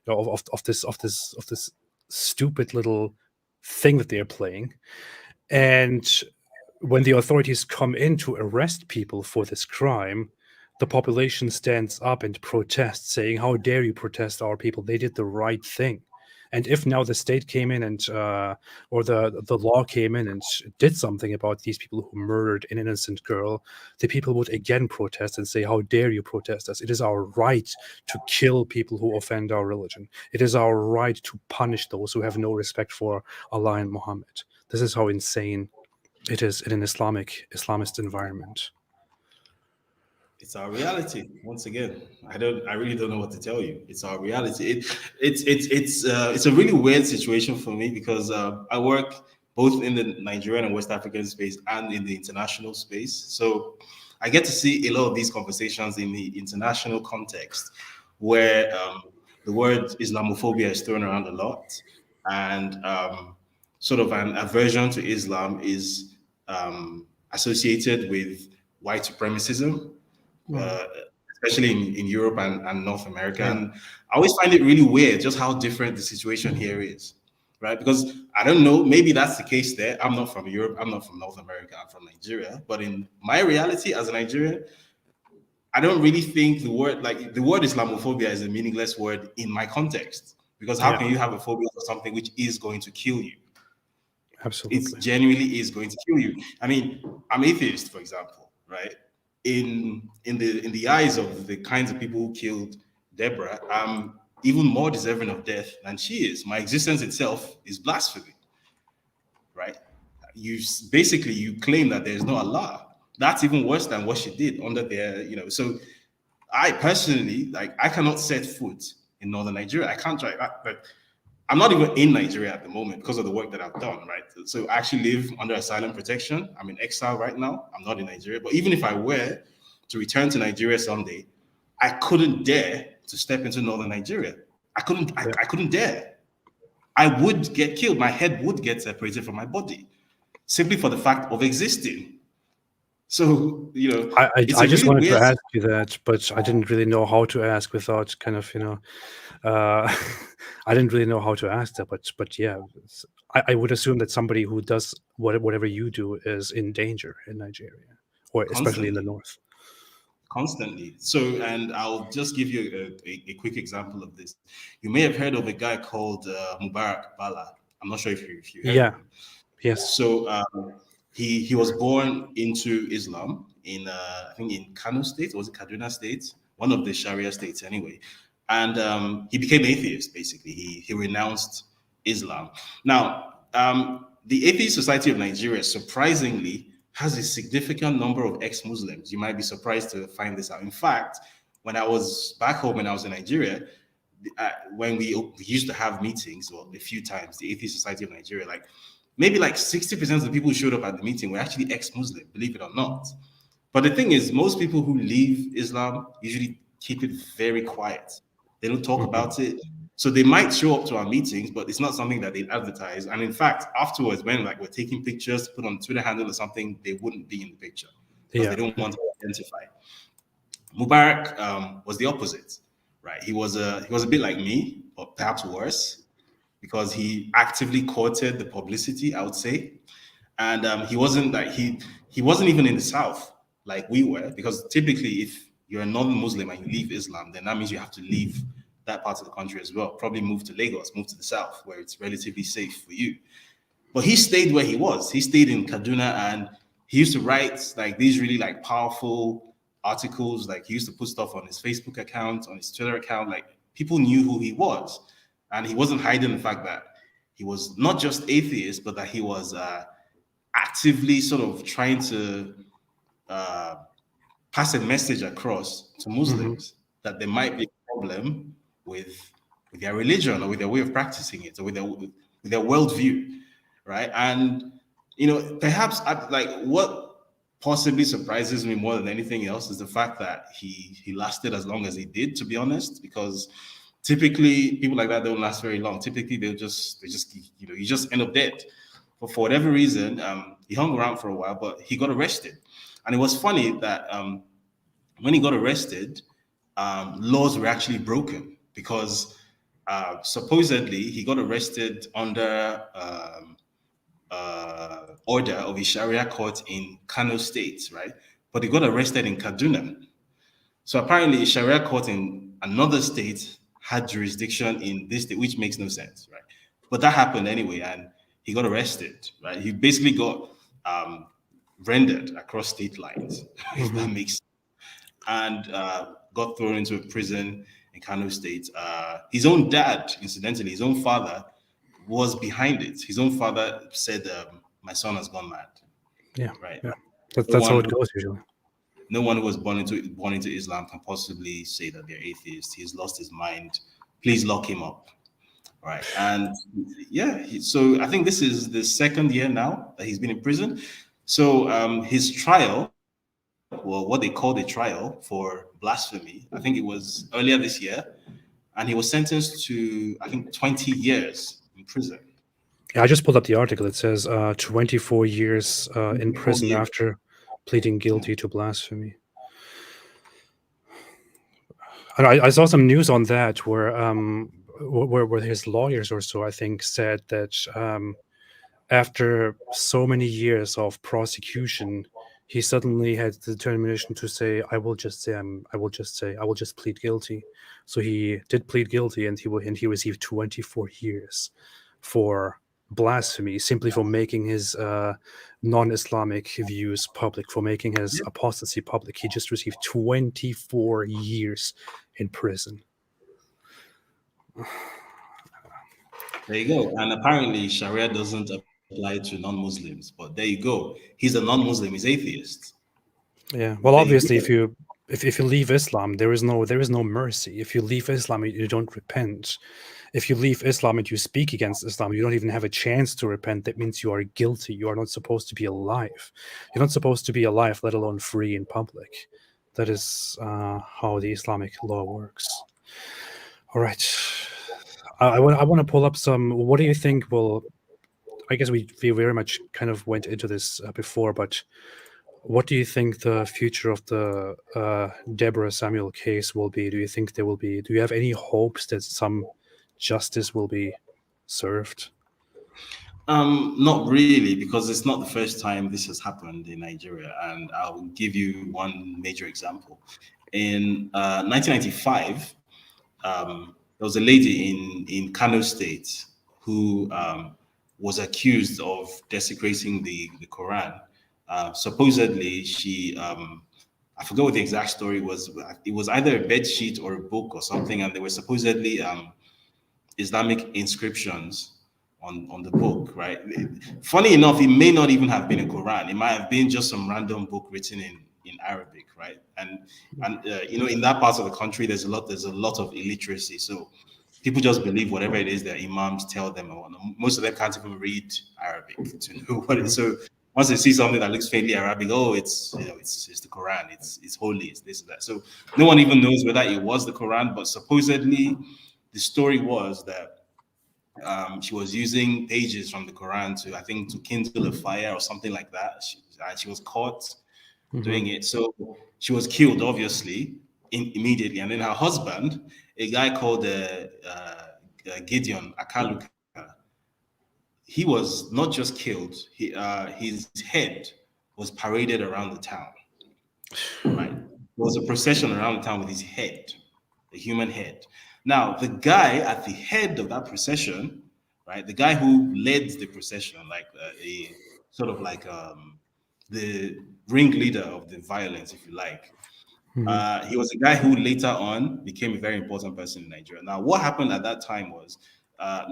of this stupid little thing that they're playing. And when the authorities come in to arrest people for this crime, the population stands up and protests, saying, "How dare you protest our people? They did the right thing." And if now the state came in and or the law came in and did something about these people who murdered an innocent girl, the people would again protest and say, "How dare you protest us? It is our right to kill people who offend our religion. It is our right to punish those who have no respect for Allah and Muhammad." This is how insane it is in an Islamist environment. It's our reality. Once again, I really don't know what to tell you. It's our reality. It's a really weird situation for me because I work both in the Nigerian and West African space and in the international space. So I get to see a lot of these conversations in the international context, where the word Islamophobia is thrown around a lot, and sort of an aversion to Islam is associated with white supremacism, Mm. uh, especially in Europe and North America. Yeah. And I always find it really weird just how different the situation here is, right? Because I don't know, maybe that's the case there. I'm not from Europe, I'm not from North America, I'm from Nigeria. But in my reality as a Nigerian, I don't really think the word Islamophobia is a meaningless word in my context. Because how Yeah, can you have a phobia for something which is going to kill you? It absolutely. genuinely is going to kill you. I mean, I'm atheist, for example, right? In the eyes of the kinds of people who killed Deborah, I'm even more deserving of death than she is. My existence itself is blasphemy, right? Basically you claim that there's no Allah. That's even worse than what she did under their. So I personally, like, I cannot set foot in northern Nigeria. I can't try, but I'm not even in Nigeria at the moment because of the work that I've done, right? So I actually live under asylum protection. I'm in exile right now. I'm not in Nigeria. But even if I were to return to Nigeria someday, I couldn't dare to step into northern Nigeria. I couldn't dare. I would get killed. My head would get separated from my body simply for the fact of existing. So, it's I a just really wanted to weird. ask you that, but I didn't really know how to ask without kind of, I didn't really know how to ask that. But yeah, I would assume that somebody who does whatever you do is in danger in Nigeria, or especially in the Constantly. north. Constantly. So, and I'll just give you a quick example of this. You may have heard of a guy called Mubarak Bala. I'm not sure if you heard of Yeah. him. Yes. So he was born into Islam in I think in Kano State, or was it Kaduna State? One of the Sharia states anyway. And he became atheist basically. He renounced Islam. Now, the Atheist Society of Nigeria surprisingly has a significant number of ex-Muslims. You might be surprised to find this out. In fact, when I was back home when I was in Nigeria, when we used to have meetings, or a few times, the Atheist Society of Nigeria, like maybe like 60% of the people who showed up at the meeting were actually ex-Muslim, believe it or not. But the thing is, most people who leave Islam usually keep it very quiet. They don't talk Hmm. about it. So they might show up to our meetings, but it's not something that they advertise. And in fact, afterwards, when like we're taking pictures to put on Twitter handle or something, they wouldn't be in the picture because they Yeah. don't want to identify. Mubarak was the opposite, right? He was a bit like me, but perhaps worse, because he actively courted the publicity, I would say. And he wasn't even in the South like we were, because typically if you're a non-Muslim and you leave Islam, then that means you have to leave that part of the country as well. Probably move to Lagos, move to the South, where it's relatively safe for you. But he stayed where he was. He stayed in Kaduna, and he used to write like these really like powerful articles. Like he used to put stuff on his Facebook account, on his Twitter account. Like people knew who he was, and he wasn't hiding the fact that he was not just atheist, but that he was actively sort of trying to uh, pass a message across to Hmm. Muslims that there might be a problem with with their religion, or with their way of practicing it, or with their worldview, right? And perhaps like what possibly surprises me more than anything else is the fact that he lasted as long as he did. To be honest, because typically people like that don't last very long. Typically they just you just end up dead. But for whatever reason, he hung around for a while, but he got arrested. And it was funny that when he got arrested, laws were actually broken because supposedly he got arrested under order of a Sharia court in Kano State, right? But he got arrested in Kaduna. So apparently, a Sharia court in another state had jurisdiction in this state, which makes no sense, right? But that happened anyway, and he got arrested, right? He basically got rendered across state lines, if Hmm. that makes sense, and got thrown into a prison in Kano State. His own dad, incidentally, his own father was behind it. His own father said, "My son has gone mad." Yeah. Right? Yeah. No That's how one it who goes usually. no one who was born into Islam can possibly say that they're atheist. He's lost his mind. Please lock him up. Right. And yeah, so I think this is the second year now that he's been in prison. So his trial, well, what they called a trial for blasphemy, I think it was earlier this year, and he was sentenced to, I think, 20 years in prison. Yeah, I just pulled up the article. It says 24 years in 4 prison years. after pleading Yeah. guilty to blasphemy. And I saw some news on that where his lawyers or so, I think, said that after so many years of prosecution, he suddenly had the determination to say, I will just plead guilty." So he did plead guilty, and he received 24 years for blasphemy, simply for making his non-Islamic views public, for making his apostasy public. He just received 24 years in prison. There you go. And apparently, Sharia doesn't apply to non-Muslims. But there you go. He's a non-Muslim. He's atheist. Yeah. But Well, there you obviously, go. if you leave Islam, there is no mercy. If you leave Islam, you don't repent. If you leave Islam and you speak against Islam, you don't even have a chance to repent. That means you are guilty. You are not supposed to be alive. You're not supposed to be alive, let alone free in public. That is how the Islamic law works. All right. I want to pull up some. What do you think will? I guess we very much kind of went into this before, but what do you think the future of the Deborah Samuel case will be? Do you think there will be? Do you have any hopes that some justice will be served? Not really, because it's not the first time this has happened in Nigeria, and I'll give you one major example. In 1995, there was a lady in Kano State who was accused of desecrating the Quran. Supposedly, she I forgot what the exact story was. It was either a bed sheet or a book or something, and they were supposedly Islamic inscriptions on the book, right? Funny enough, it may not even have been a Quran. It might have been just some random book written in Arabic, right? And you know, in that part of the country, there's a lot of illiteracy, so people just believe whatever it is their imams tell them. Or most of them can't even read Arabic to know what it is. So once they see something that looks faintly Arabic, oh, it's it's the Quran, it's holy, it's this and that. So no one even knows whether it was the Quran, but supposedly the story was that she was using pages from the Quran to, I think, to kindle a fire or something like that. She was caught doing it. So she was killed, obviously, immediately. And then her husband, a guy called Gideon Akaluka, he was not just killed, his head was paraded around the town. Right? There was a procession around the town with his head, a human head. Now, the guy at the head of that procession, right, the guy who led the procession, like a sort of like the ringleader of the violence, if you like, he was a guy who later on became a very important person in Nigeria. Now, what happened at that time was, at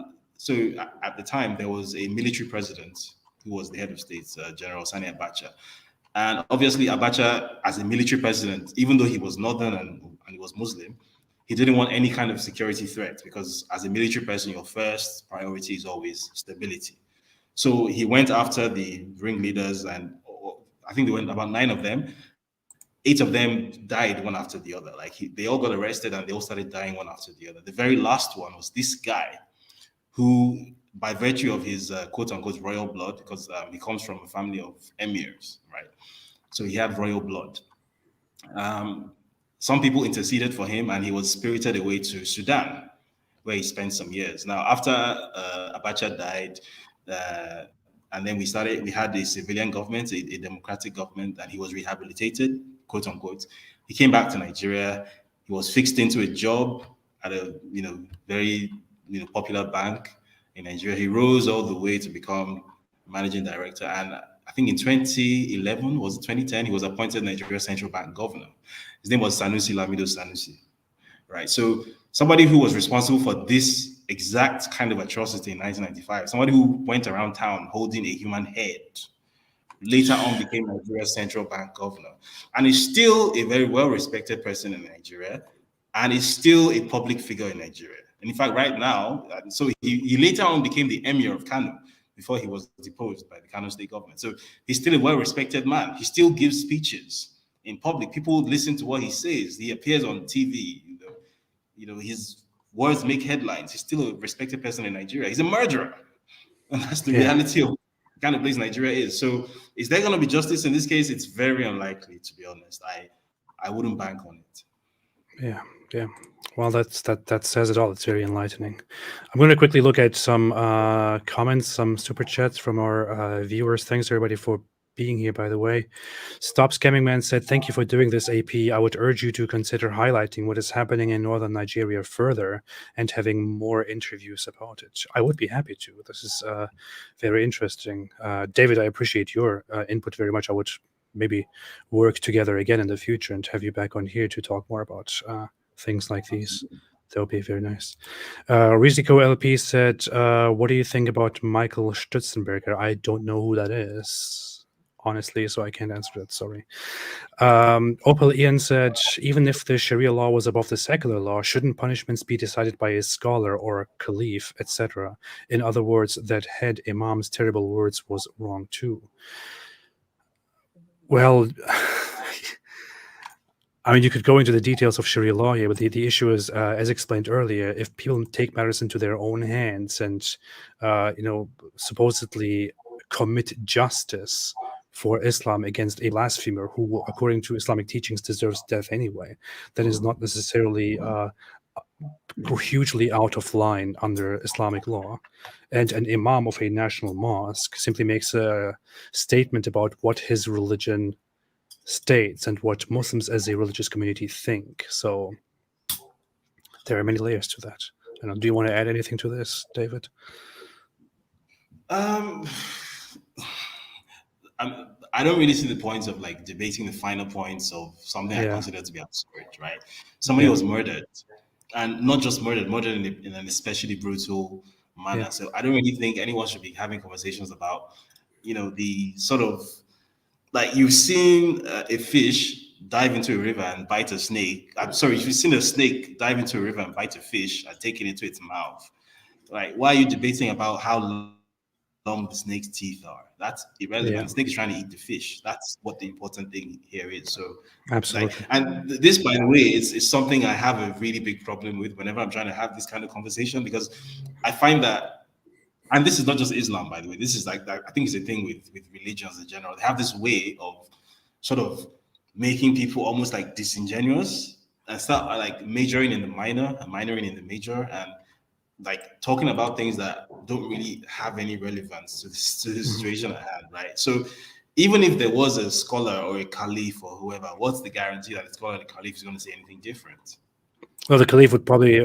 the time, there was a military president who was the head of state, General Sani Abacha. And obviously, Abacha, as a military president, even though he was northern and he was Muslim, he didn't want any kind of security threat, because as a military person, your first priority is always stability. So he went after the ringleaders, and I think there were about 9 of them. 8 of them died one after the other. Like they all got arrested and they all started dying one after the other. The very last one was this guy who, by virtue of his quote unquote royal blood, because he comes from a family of emirs, right? So he had royal blood. Some people interceded for him and he was spirited away to Sudan, where he spent some years. Now, after Abacha died, and then we had a civilian government, a democratic government, and he was rehabilitated, quote unquote. He came back to Nigeria. He was fixed into a job at a very popular bank in Nigeria. He rose all the way to become managing director, and I think in 2011, was it 2010, he was appointed Nigeria Central Bank governor. His name was Sanusi Lamido Sanusi, right? So somebody who was responsible for this exact kind of atrocity in 1995, somebody who went around town holding a human head, later on became Nigeria's central bank governor, and is still a very well-respected person in Nigeria, and is still a public figure in Nigeria. And in fact, right now, so he later on became the emir of Kano before he was deposed by the Kano state government. So he's still a well-respected man. He still gives speeches in public. People listen to what he says. He appears on TV. His words make headlines. He's still a respected person in Nigeria. He's a murderer. And that's the reality of the kind of place Nigeria is. So is there going to be justice in this case? It's very unlikely, to be honest. I wouldn't bank on it. Yeah. Well, that says it all. It's very enlightening. I'm going to quickly look at some comments, some super chats from our viewers. Thanks everybody for being here, by the way. Stop Scamming Man said, thank you for doing this, AP. I would urge you to consider highlighting what is happening in northern Nigeria further and having more interviews about it. I would be happy to. This is very interesting. David, I appreciate your input very much. I would maybe work together again in the future and have you back on here to talk more about things like these. That would be very nice. Riziko LP said, what do you think about Michael Stutzenberger? I don't know who that is. honestly, so I can't answer that. Sorry. Opal Ian said, even if the Sharia law was above the secular law, shouldn't punishments be decided by a scholar or a caliph, etc.? In other words, that head imam's terrible words was wrong too. Well, I mean, you could go into the details of Sharia law here, but the issue is, as explained earlier, if people take matters into their own hands and, supposedly commit justice for Islam against a blasphemer who, according to Islamic teachings, deserves death anyway, that is not necessarily hugely out of line under Islamic law. And an imam of a national mosque simply makes a statement about what his religion states and what Muslims as a religious community think. So there are many layers to that. Do you want to add anything to this, David? Um, I don't really see the points of like debating the finer points of something I Yeah, consider to be absurd, right? Somebody yeah, was murdered, and not just murdered, murdered in an especially brutal yeah, manner. So I don't really think anyone should be having conversations about, the sort of like you've seen a fish dive into a river and bite a snake. I'm sorry, you've seen a snake dive into a river and bite a fish and take it into its mouth. Like, why are you debating about how long the snake's teeth are? That's irrelevant. The snake is trying to eat yeah, the fish. That's what the important thing here is. So, like, absolutely. and this, by the way, is something I have a really big problem with whenever I'm trying to have this kind of conversation because I find that, and this is not just Islam, by the way. This is like I think it's a thing with religions in general. They have this way of sort of making people almost like disingenuous and start like majoring in the minor and minoring in the major and like talking about things that don't really have any relevance to the Mhm. situation at hand, right? So even if there was a scholar or a caliph or whoever, what's the guarantee that the scholar or the caliph is going to say anything different? Well, the Caliph would probably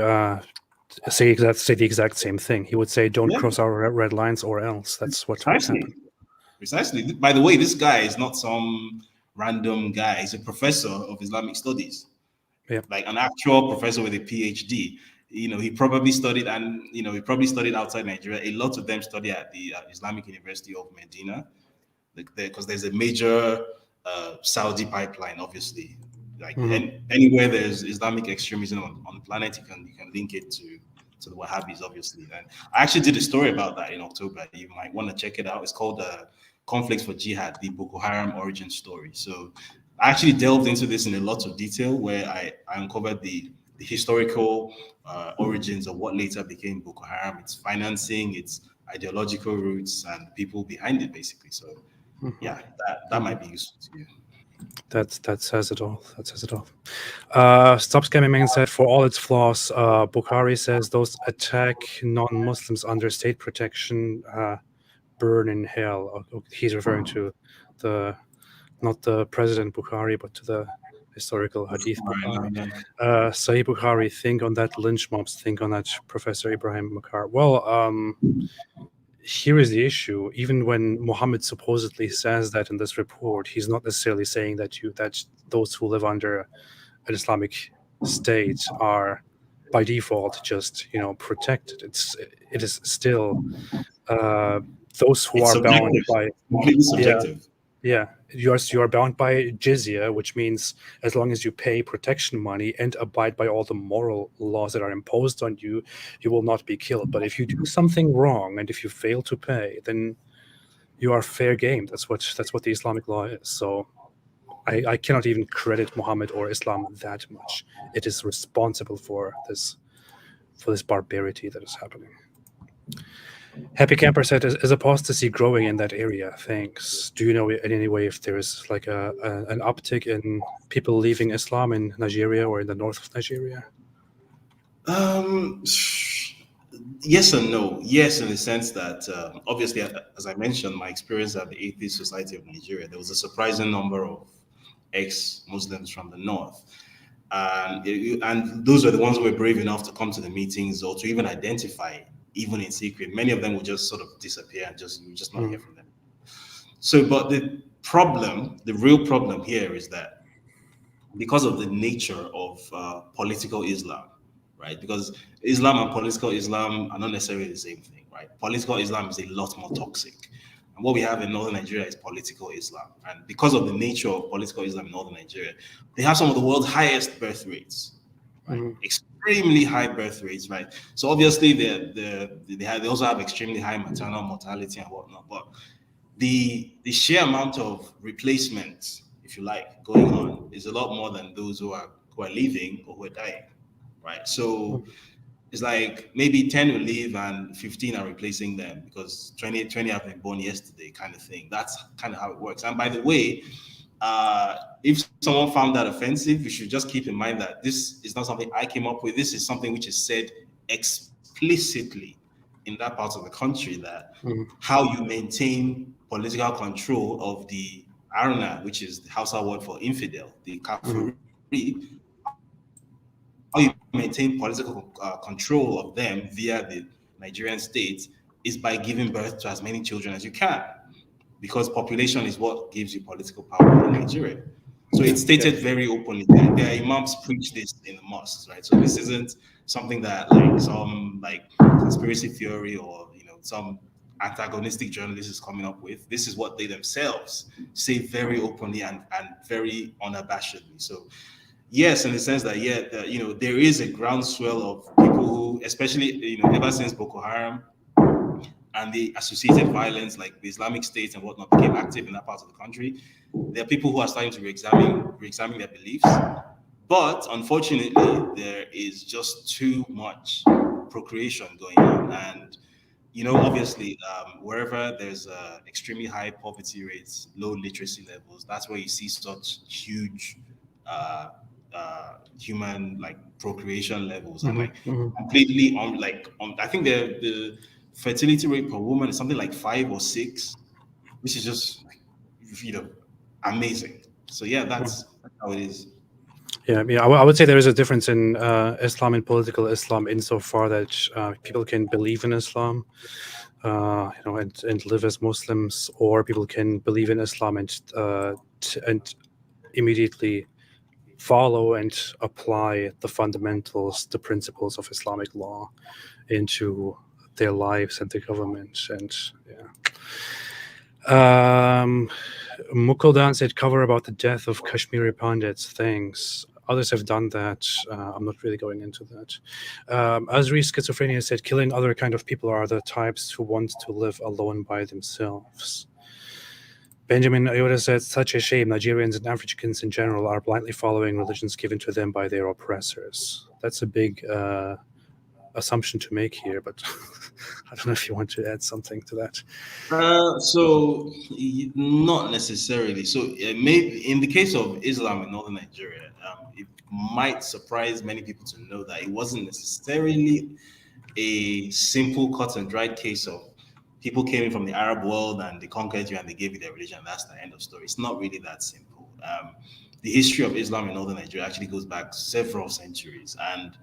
say the exact same thing. He would say, "Don't Yeah, cross our red lines, or else." That's what would happen. precisely. Precisely. By the way, this guy is not some random guy. He's a professor of Islamic studies, Yeah. like an actual professor with a PhD. He probably studied, and he probably studied outside Nigeria. A lot of them study at the Islamic University of Medina, because there's a major Saudi pipeline, obviously. Like Hmm. anywhere there's Islamic extremism on the planet, you can link it to the Wahhabis, obviously. And I actually did a story about that in October. You might want to check it out. It's called "Conflicts for Jihad: The Boko Haram Origin Story." So I actually delved into this in a lot of detail, where I uncovered the historical origins of what later became Boko Haram, its financing, its ideological roots, and people behind it, basically. So Hmm. yeah, that Hmm. might be useful to you. That says it all. That says it all. Stop Scamming Man said, for all its flaws, Bukhari says those attack non-Muslims under state protection burn in hell. He's referring to the not the President Bukhari, but to the historical Hadith Bukhari. Sahih Bukhari, think on that. Lynch mobs, think on that. Professor Ibrahim Makar. Well, here is the issue. Even when Muhammad supposedly says that in this report, he's not necessarily saying that those who live under an Islamic state are by default just protected. It is still uh, those who It's are bound subjective, by, completely yeah, subjective. yeah, you are bound by jizya, which means as long as you pay protection money and abide by all the moral laws that are imposed on you, you will not be killed. But if you do something wrong and if you fail to pay, then you are fair game. That's what the Islamic law is. So I cannot even credit Muhammad or Islam that much. It is responsible for this barbarity that is happening. Happy Camper said, is apostasy growing in that area? Thanks. Do you know in any way if there is like an uptick in people leaving Islam in Nigeria or in the north of Nigeria? Um, yes and no. Yes, in the sense that obviously, as I mentioned, my experience at the Atheist Society of Nigeria, there was a surprising number of ex-Muslims from the north, and those were the ones who were brave enough to come to the meetings or to even identify, even in secret. Many of them would just sort of disappear and you just not hear Mm, from them. So, but the real problem here is that because of the nature of political Islam, right? Because Islam and political Islam are not necessarily the same thing, right? Political Islam is a lot more toxic. And what we have in northern Nigeria is political Islam. And because of the nature of political Islam in northern Nigeria, they have some of the world's highest birth rates, right? Extremely high birth rates, right? So obviously they also have extremely high maternal mortality and whatnot. But the sheer amount of replacement, if you like, going on is a lot more than those who are leaving or who are dying, right? So it's like maybe 10 will leave and 15 are replacing them because 20 have been born yesterday, kind of thing. That's kind of how it works. And by the way, if someone found that offensive, you should just keep in mind that this is not something I came up with. This is something which is said explicitly in that part of the country, that how you maintain political control of the Arna, which is the Hausa word for infidel, the Kafiri, how you maintain political control of them via the Nigerian state is by giving birth to as many children as you can, because population is what gives you political power in Nigeria. So it's stated very openly. Their imams preach this in the mosques, right? So this isn't something that like some like conspiracy theory or some antagonistic journalist is coming up with. This is what they themselves say very openly and very unabashedly. So yes, in the sense that there is a groundswell of people who, especially ever since Boko Haram and the associated violence like the Islamic State and whatnot became active in that part of the country, there are people who are starting to re-examine their beliefs. But unfortunately, there is just too much procreation going on, and obviously, wherever there's extremely high poverty rates, low literacy levels, that's where you see such huge human like procreation levels and like completely I think the fertility rate per woman is something like 5 or 6, which is just amazing. So yeah, that's how it is. Yeah, I would say there is a difference in Islam and political Islam insofar that people can believe in Islam, and live as Muslims, or people can believe in Islam and immediately follow and apply the fundamentals, the principles of Islamic law into their lives and the government. And Mukuldan said, cover about the death of Kashmiri Pandits. Thanks. Others have done that. I'm not really going into that. Azri Schizophrenia said, killing other kind of people are the types who want to live alone by themselves. Benjamin Ayota said, such a shame. Nigerians and Africans in general are blindly following religions given to them by their oppressors. That's a big assumption to make here, but I don't know if you want to add something to that. So not necessarily. So maybe in the case of Islam in northern Nigeria, it might surprise many people to know that it wasn't necessarily a simple cut and dried case of people came in from the Arab world and they conquered you and they gave you their religion. That's the end of story. It's not really that simple. The history of Islam in northern Nigeria actually goes back several centuries, and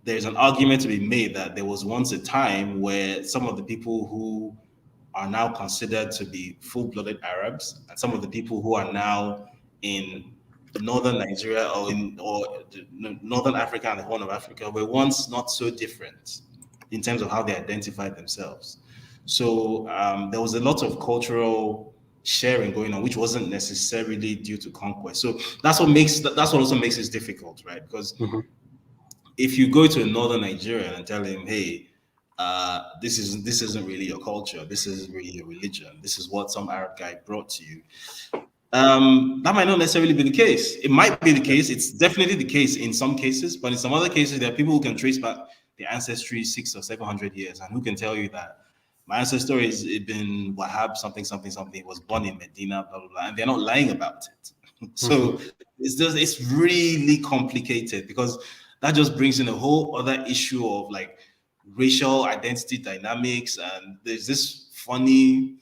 there's an argument to be made that there was once a time where some of the people who are now considered to be full-blooded Arabs and some of the people who are now in northern Nigeria or northern Africa and the Horn of Africa were once not so different in terms of how they identified themselves. So there was a lot of cultural sharing going on, which wasn't necessarily due to conquest. So that's what also makes this difficult, right? Because if you go to a northern Nigerian and tell him, hey, this isn't really your culture, this isn't really your religion, this is what some Arab guy brought to you, that might not necessarily be the case. It might be the case. It's definitely the case in some cases, but in some other cases, there are people who can trace back their ancestry 600 or 700 years and who can tell you that my ancestor is Ibn Wahab, something, was born in Medina, blah, blah, blah, and they're not lying about it. So it's really complicated, because that just brings in a whole other issue of like racial identity dynamics, and there's this funny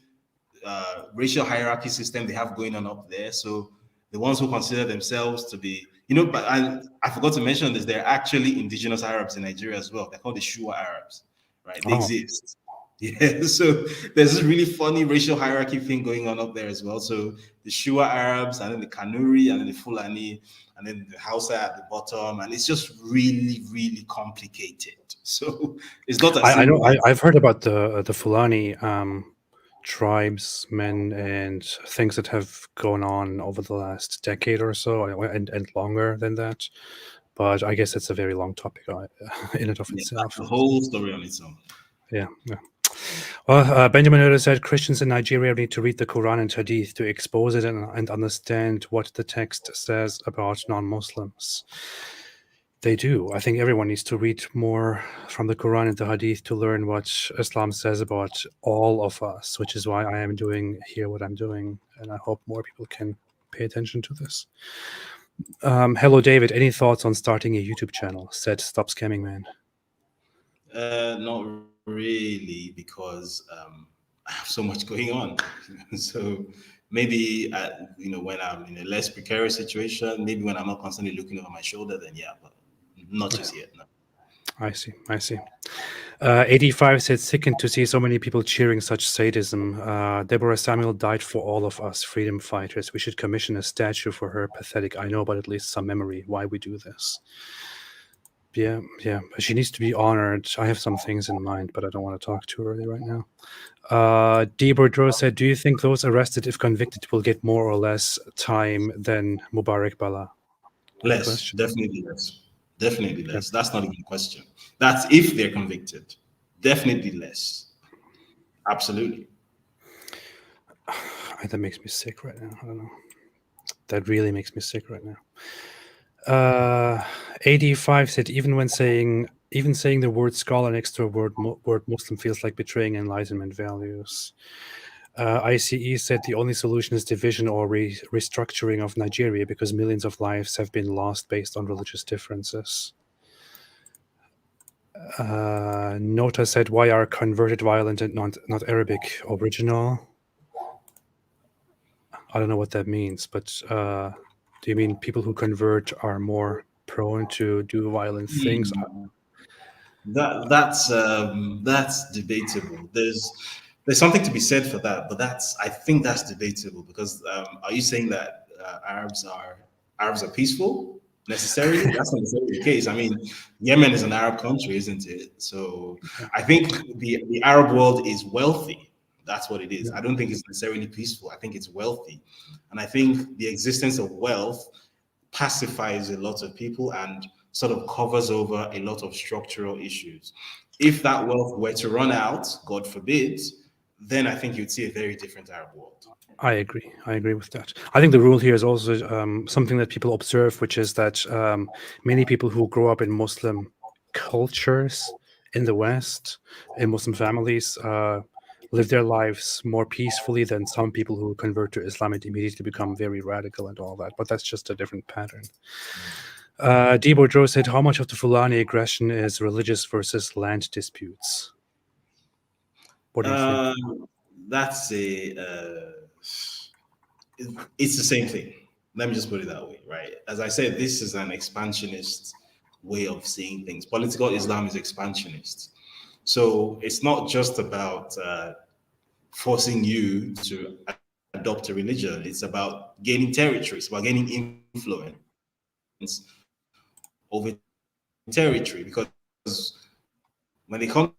racial hierarchy system they have going on up there. So the ones who consider themselves to be, but I forgot to mention this, they're actually indigenous Arabs in Nigeria as well. They're called the Shua Arabs, right? They exist. Yeah, so there's this really funny racial hierarchy thing going on up there as well. So the Shua Arabs, and then the Kanuri, and then the Fulani, and then the Hausa at the bottom, and it's just really, really complicated. So it's not as I know I've heard about the Fulani tribesmen and things that have gone on over the last decade or so, and longer than that. But I guess it's a very long topic in and of Yeah, itself. that's a whole story on its own. Yeah, yeah. Well, Benjamin Oda said Christians in Nigeria need to read the Quran and Hadith to expose it and understand what the text says about non-Muslims. They do. I think everyone needs to read more from the Quran and the Hadith to learn what Islam says about all of us, which is why I am doing here what I'm doing, and I hope more people can pay attention to this. Hello, David. Any thoughts on starting a YouTube channel? Said Stop Scamming Man. Not really, because I have so much going on. So maybe when I'm in a less precarious situation, maybe when I'm not constantly looking over my shoulder, then yeah, but not just yet. No. I see. I see. 85 said, sickened to see so many people cheering such sadism. Deborah Samuel died for all of us freedom fighters. We should commission a statue for her. Pathetic. I know, but at least some memory why we do this. Yeah, yeah. She needs to be honored. I have some things in mind, but I don't want to talk too early right now. Deborah said, do you think those arrested, if convicted, will get more or less time than Mubarak Bala? Good Less, question. definitely less. Definitely Yeah. less. That's not even a question. That's if they're convicted. Definitely less. Absolutely. That makes me sick right now. I don't know. That really makes me sick right now. 85 said, even saying the word scholar next to a word Muslim feels like betraying Enlightenment values. ICE said the only solution is division or restructuring of Nigeria because millions of lives have been lost based on religious differences. Nota said, why are converted violent and not Arabic original? I don't know what that means, but do you mean people who convert are more prone to do violent things? That's debatable. There's something to be said for that, but I think that's debatable because are you saying that Arabs are peaceful necessarily? That's not necessarily the case. I mean, Yemen is an Arab country, isn't it? So I think the Arab world is wealthy. That's what it is. I don't think it's necessarily peaceful. I think it's wealthy, and I think the existence of wealth pacifies a lot of people and sort of covers over a lot of structural issues. If that wealth were to run out, God forbid, then I think you'd see a very different Arab world. I agree. I agree with that. I think the rule here is also something that people observe, which is that many people who grow up in Muslim cultures in the West, in Muslim families, live their lives more peacefully than some people who convert to Islam and immediately become very radical and all that. But that's just a different pattern. Debo Joe said, how much of the Fulani aggression is religious versus land disputes? What do you think? That's it's the same thing. Let me just put it that way, right? As I said, this is an expansionist way of seeing things. Political Islam is expansionist. So it's not just about forcing you to adopt a religion. It's about gaining territory. It's about gaining influence over territory. Because when they come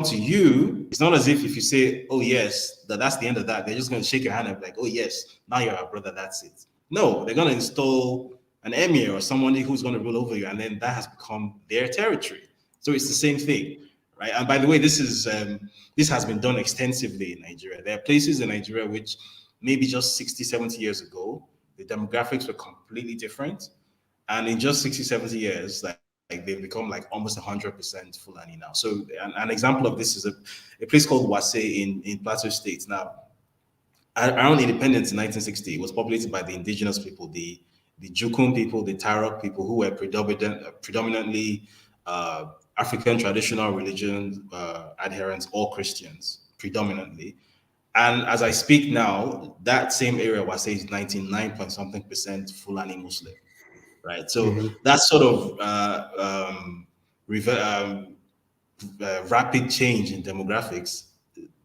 to you, it's not as if you say, "Oh yes, that's the end of that." They're just going to shake your hand and be like, "Oh yes, now you're our brother. That's it." No, they're going to install an emir or somebody who's going to rule over you, and then that has become their territory. So it's the same thing, right? And by the way, this has been done extensively in Nigeria. There are places in Nigeria which maybe just 60, 70 years ago, the demographics were completely different. And in just 60, 70 years, like they've become like almost 100% Fulani now. So an example of this is a place called Wase in Plateau State. Now, around independence in 1960, it was populated by the indigenous people, the Jukun people, the Tarok people, who were predominantly African traditional religion adherents, or Christians, predominantly. And as I speak now, that same area was is 99 point something percent Fulani Muslim, right? So that sort of rapid change in demographics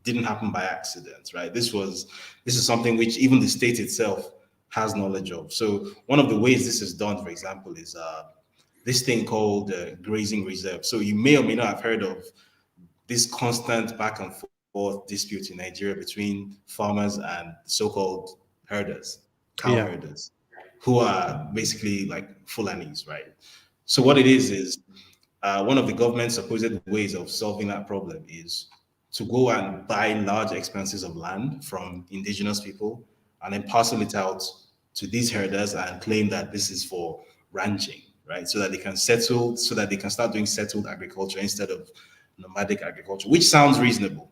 didn't happen by accident, right? This is something which even the state itself has knowledge of. So one of the ways this is done, for example, is this thing called grazing reserve. So you may or may not have heard of this constant back and forth dispute in Nigeria between farmers and so-called herders, cow Yeah. herders, who are basically like Fulanis, right? So what it is one of the government's supposed ways of solving that problem is to go and buy large expanses of land from indigenous people and then parcel it out to these herders and claim that this is for ranching, right? So that they can settle, so that they can start doing settled agriculture instead of nomadic agriculture, which sounds reasonable.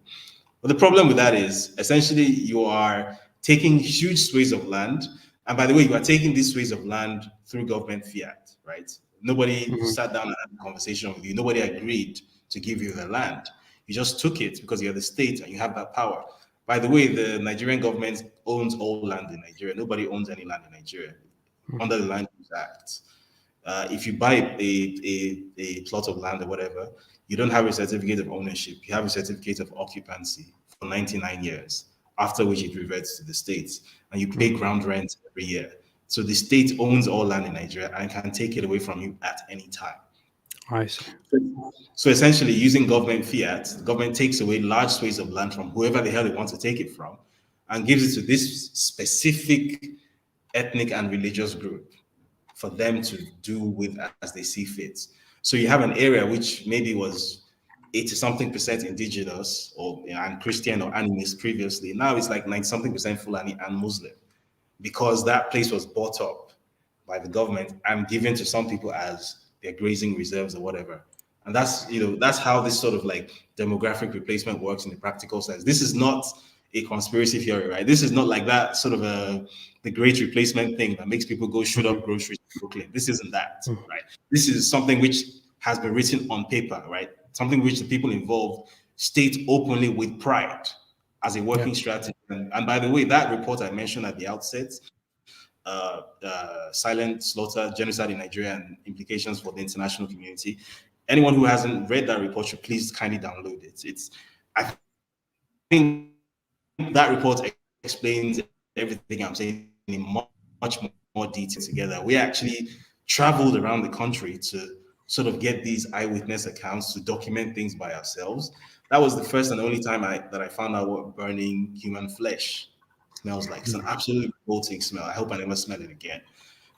But the problem with that is essentially you are taking huge swathes of land. And by the way, you are taking these swathes of land through government fiat, right? Nobody Mhm. sat down and had a conversation with you. Nobody agreed to give you the land. You just took it because you're the state and you have that power. By the way, the Nigerian government owns all land in Nigeria. Nobody owns any land in Nigeria under the Land Use Act. If you buy a plot of land or whatever, you don't have a certificate of ownership. You have a certificate of occupancy for 99 years, after which it reverts to the states, and you pay ground rent every year. So the state owns all land in Nigeria and can take it away from you at any time. I see. So essentially, using government fiat, the government takes away large swathes of land from whoever the hell they want to take it from and gives it to this specific ethnic and religious group for them to do with as they see fit. So you have an area which maybe was 80 something percent indigenous or and Christian or animist previously. Now it's like 90 something percent Fulani and Muslim because that place was bought up by the government and given to some people as their grazing reserves or whatever. And that's how this sort of like demographic replacement works in the practical sense. This is not a conspiracy theory, right? This is not like that sort of the great replacement thing that makes people go shoot up groceries in Brooklyn. This isn't that, right? This is something which has been written on paper, right? Something which the people involved state openly with pride as a working strategy. And by the way, that report I mentioned at the outset, silent slaughter, genocide in Nigeria, and implications for the international community. Anyone who hasn't read that report should please kindly download it. I think that report explains everything I'm saying in much more detail together. We actually traveled around the country to sort of get these eyewitness accounts to document things by ourselves. That was the first and only time that I found out what burning human flesh smells like. It's an absolutely revolting smell. I hope I never smell it again.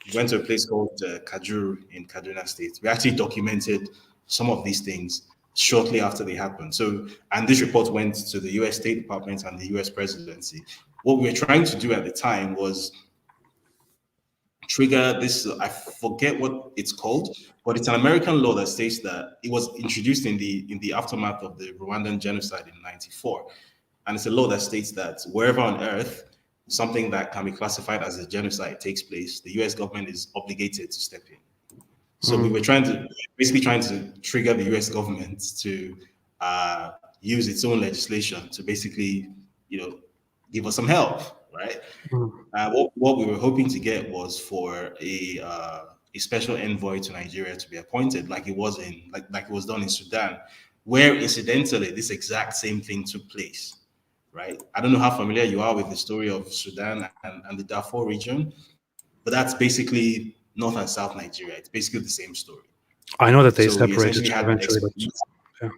We went to a place called Kajuru in Kaduna State. We actually documented some of these things shortly after they happened. So, and this report went to the US State Department and the US presidency. What we were trying to do at the time was trigger this, I forget what it's called, but it's an American law that states that it was introduced in the aftermath of the Rwandan genocide in 94. And it's a law that states that wherever on earth something that can be classified as a genocide takes place, the US government is obligated to step in. So we were basically trying to trigger the US government to use its own legislation to basically, give us some help, right? What we were hoping to get was for a special envoy to Nigeria to be appointed, like it was like it was done in Sudan, where incidentally this exact same thing took place, right? I don't know how familiar you are with the story of Sudan and the Darfur region, but that's basically North and South Nigeria. It's basically the same story. I know that they So you separated essentially had eventually, but yeah.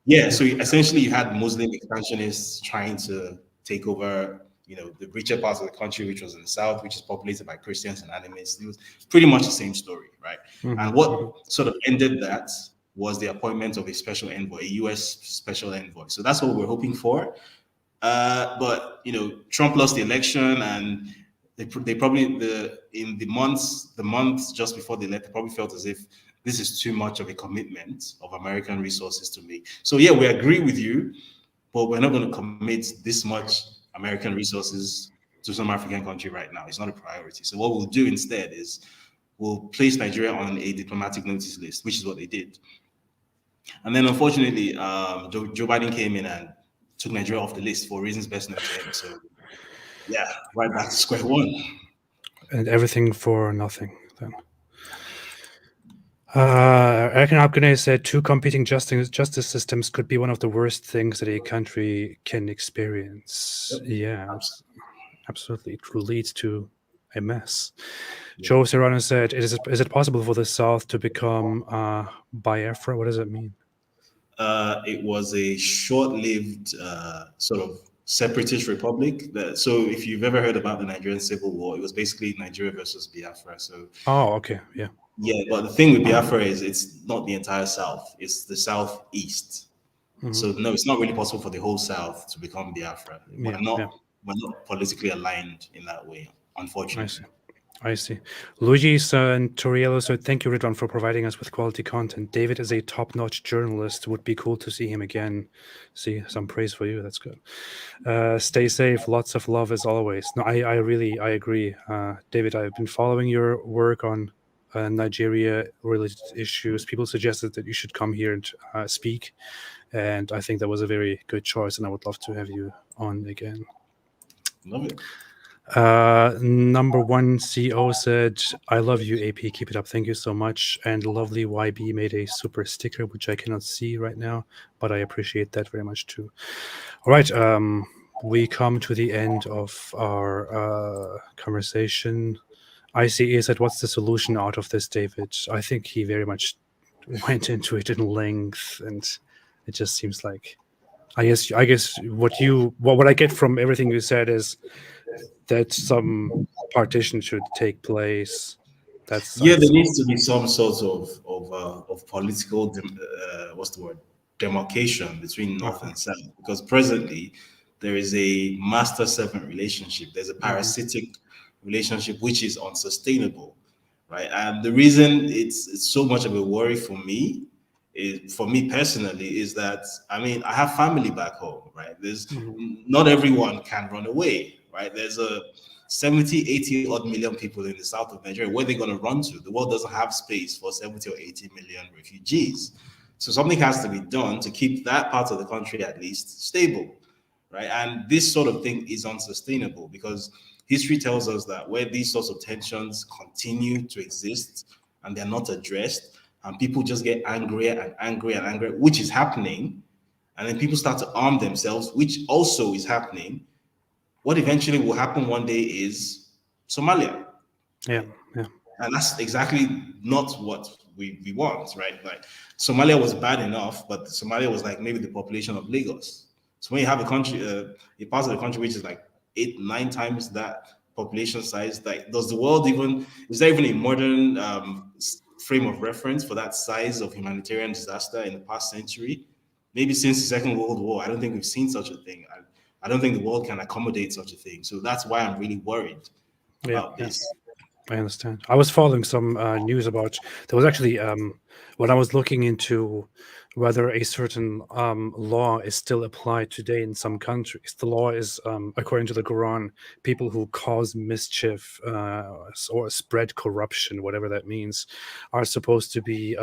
Yeah, so essentially you had Muslim expansionists trying to take over, the richer parts of the country, which was in the south, which is populated by Christians and animists. It was pretty much the same story, right? And what sort of ended that was the appointment of a special envoy, a US special envoy. So that's what we're hoping for. But Trump lost the election, and they probably in the months just before the election, probably felt as if this is too much of a commitment of American resources to make. So yeah, we agree with you, but we're not going to commit this much American resources to some African country right now. It's not a priority. So what we'll do instead is we'll place Nigeria on a diplomatic notice list, which is what they did. And then unfortunately, Joe Biden came in and took Nigeria off the list for reasons best known to him. So yeah, right back to square one. And everything for nothing then. Erkan Akgüne said two competing justice systems could be one of the worst things that a country can experience. Yep. Yeah, absolutely. It leads to a mess. Joe Serrano said, is it possible for the South to become Biafra? What does that mean? It was a short-lived sort of separatist republic. So, if you've ever heard about the Nigerian Civil War, it was basically Nigeria versus Biafra. So, Oh, okay. Yeah. yeah, but the thing with Biafra is it's not the entire South; it's the Southeast. Hmm. So, no, it's not really possible for the whole South to become Biafra. Yeah. Yeah. We're not politically aligned in that way, I see. unfortunately. I see. Luigi and Toriello said, thank you, Ridwan, for providing us with quality content. David is a top-notch journalist. Would be cool to see him again. See, some praise for you. That's good. Stay safe. Lots of love as always. No, I agree. David, I've been following your work on Nigeria-related issues. People suggested that you should come here and speak. And I think that was a very good choice, and I would love to have you on again. Love it. Number one CO said, I love you, AP. Keep it up. Thank you so much. And lovely YB made a super sticker, which I cannot see right now, but I appreciate that very much too. All right. We come to the end of our conversation. ICE said, what's the solution out of this, David? I think he very much went into it in length, and it just seems like I guess what I get from everything you said is that some partition should take place. That's Yeah, there I'd needs to be some sort of political what's the word, demarcation between North uh-huh. and South, because presently there is a master servant relationship. There's a Hmm. parasitic relationship which is unsustainable, right? And the reason it's so much of a worry for me personally, is that I mean I have family back home, right? There's Hmm. not everyone can run away, right? There's a 70, 80 odd million people in the south of Nigeria. Where are they going to run to? The world doesn't have space for 70 or 80 million refugees. So something has to be done to keep that part of the country at least stable, right? And this sort of thing is unsustainable, because history tells us that where these sorts of tensions continue to exist and they're not addressed, and people just get angrier and angrier and angrier, which is happening, and then people start to arm themselves, which also is happening, what eventually will happen one day is Somalia, Yeah, right? yeah. And that's exactly not what we want, right? Like Somalia was bad enough, but Somalia was like maybe the population of Lagos. So when you have a country, a part of the country which is like 8, 9 times that population size, like does the world even, is there even a modern frame of reference for that size of humanitarian disaster in the past century? Maybe since the Second World War, I don't think we've seen such a thing. I don't think the world can accommodate such a thing. So that's why I'm really worried Yeah, about yeah. this. I understand. I was following some news about there was actually when I was looking into whether a certain law is still applied today in some countries. The law is, according to the Quran, people who cause mischief or spread corruption, whatever that means, are supposed to be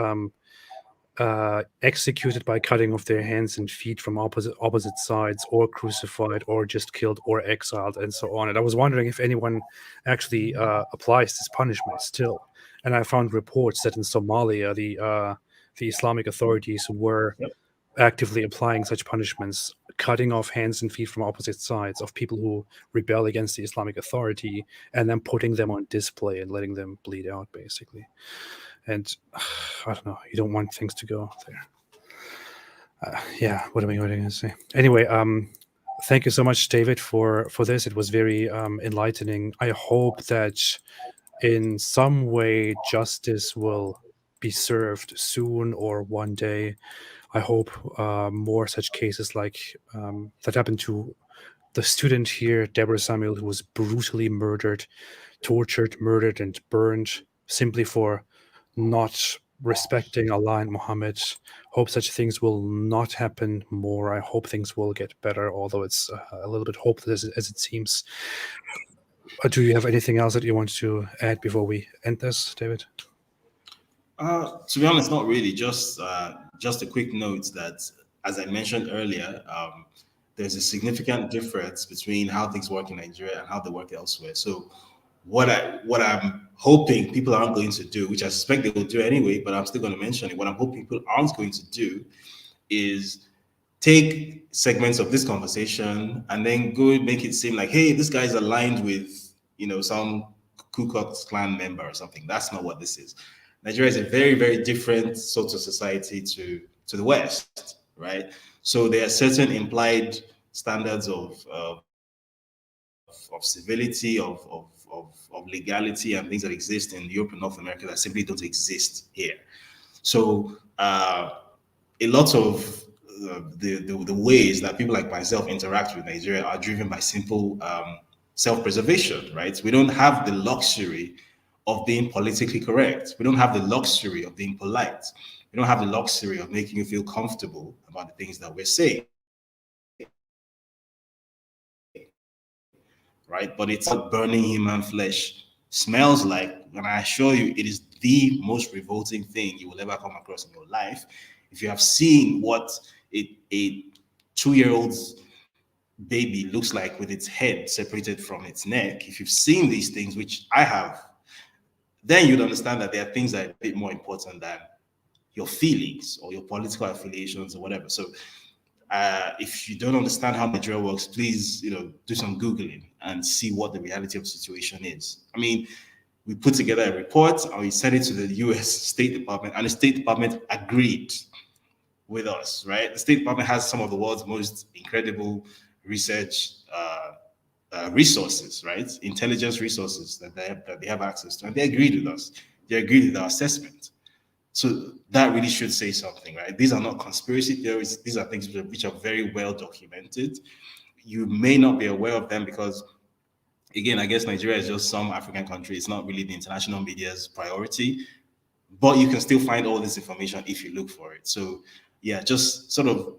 executed by cutting off their hands and feet from opposite sides, or crucified, or just killed, or exiled, and so on. And I was wondering if anyone actually applies this punishment still. And I found reports that in Somalia, the Islamic authorities were Yep. actively applying such punishments, cutting off hands and feet from opposite sides of people who rebel against the Islamic authority, and then putting them on display and letting them bleed out, basically. And I don't know. You don't want things to go there. Yeah. What am I going to say? Anyway, thank you so much, David, for this. It was very enlightening. I hope that in some way justice will be served soon or one day. I hope more such cases like that happened to the student here, Deborah Samuel, who was brutally murdered, tortured, murdered, and burned simply for not respecting Allah and Muhammad. Hope such things will not happen more. I hope things will get better, although it's a little bit hopeless as it seems. Do you have anything else that you want to add before we end this, David? To be honest, not really. Just a quick note that, as I mentioned earlier, there's a significant difference between how things work in Nigeria and how they work elsewhere. So, what I'm hoping people aren't going to do, which I suspect they will do anyway, but I'm still going to mention it. What I'm hoping people aren't going to do is take segments of this conversation and then go make it seem like, hey, this guy's aligned with, some Ku Klux Klan member or something. That's not what this is. Nigeria is a very, very different sort of society to the West, right? So there are certain implied standards of civility, of legality, and things that exist in Europe and North America that simply don't exist here. So a lot of the ways that people like myself interact with Nigeria are driven by simple self-preservation, right? We don't have the luxury of being politically correct. We don't have the luxury of being polite. We don't have the luxury of making you feel comfortable about the things that we're saying, right? But it's what burning human flesh smells like. And I assure you, it is the most revolting thing you will ever come across in your life. If you have seen what a 2-year-old's baby looks like with its head separated from its neck, if you've seen these things, which I have, then you'd understand that there are things that are a bit more important than your feelings or your political affiliations or whatever. So if you don't understand how Nigeria works, please, do some Googling and see what the reality of the situation is. I mean, we put together a report and we sent it to the US State Department, and the State Department agreed with us, right? The State Department has some of the world's most incredible research resources, right? Intelligence resources that they have access to, and they agreed with us. They agreed with our assessment. So that really should say something, right? These are not conspiracy theories. These are things which are very well documented. You may not be aware of them because, again, I guess Nigeria is just some African country. It's not really the international media's priority, but you can still find all this information if you look for it. So yeah, just sort of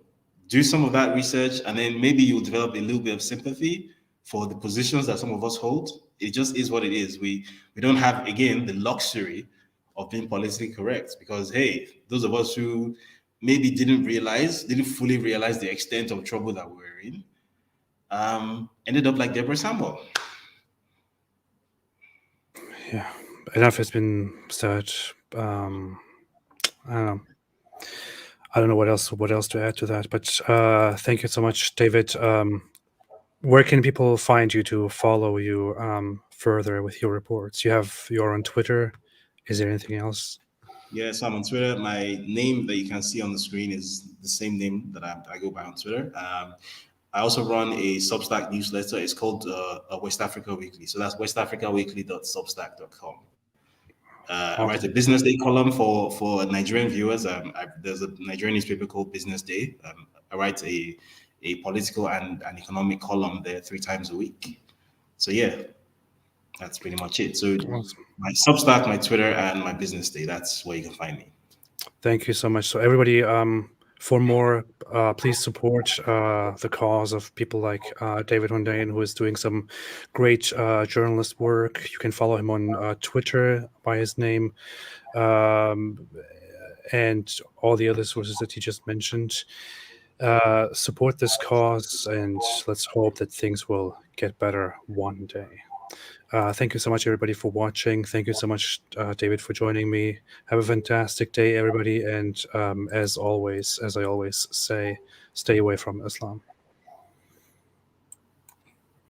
do some of that research, and then maybe you'll develop a little bit of sympathy for the positions that some of us hold. It just is what it is. We don't have, again, the luxury of being politically correct, because hey, those of us who maybe didn't fully realize the extent of trouble that we were in, ended up like Deborah Samuel. Yeah, enough has been said. I don't know. I don't know what else to add to that. But thank you so much, David. Where can people find you to follow you further with your reports? You're on Twitter. Is there anything else? Yeah, so I'm on Twitter. My name that you can see on the screen is the same name that I go by on Twitter. I also run a Substack newsletter. It's called West Africa Weekly. So that's westafricaweekly.substack.com. I write a Awesome. Business Day column for Nigerian viewers. There's a Nigerian newspaper called Business Day. I write a political and an economic column there 3 times a week. So yeah, that's pretty much it. So Awesome. my Substack, my Twitter, and my Business Day. That's where you can find me. Thank you so much. So everybody, for more, please support the cause of people like David Hundeyin, who is doing some great journalist work. You can follow him on Twitter by his name, and all the other sources that he just mentioned. Support this cause, and let's hope that things will get better one day. Thank you so much, everybody, for watching. Thank you so much, David, for joining me. Have a fantastic day, everybody. And as always, as I always say, stay away from Islam.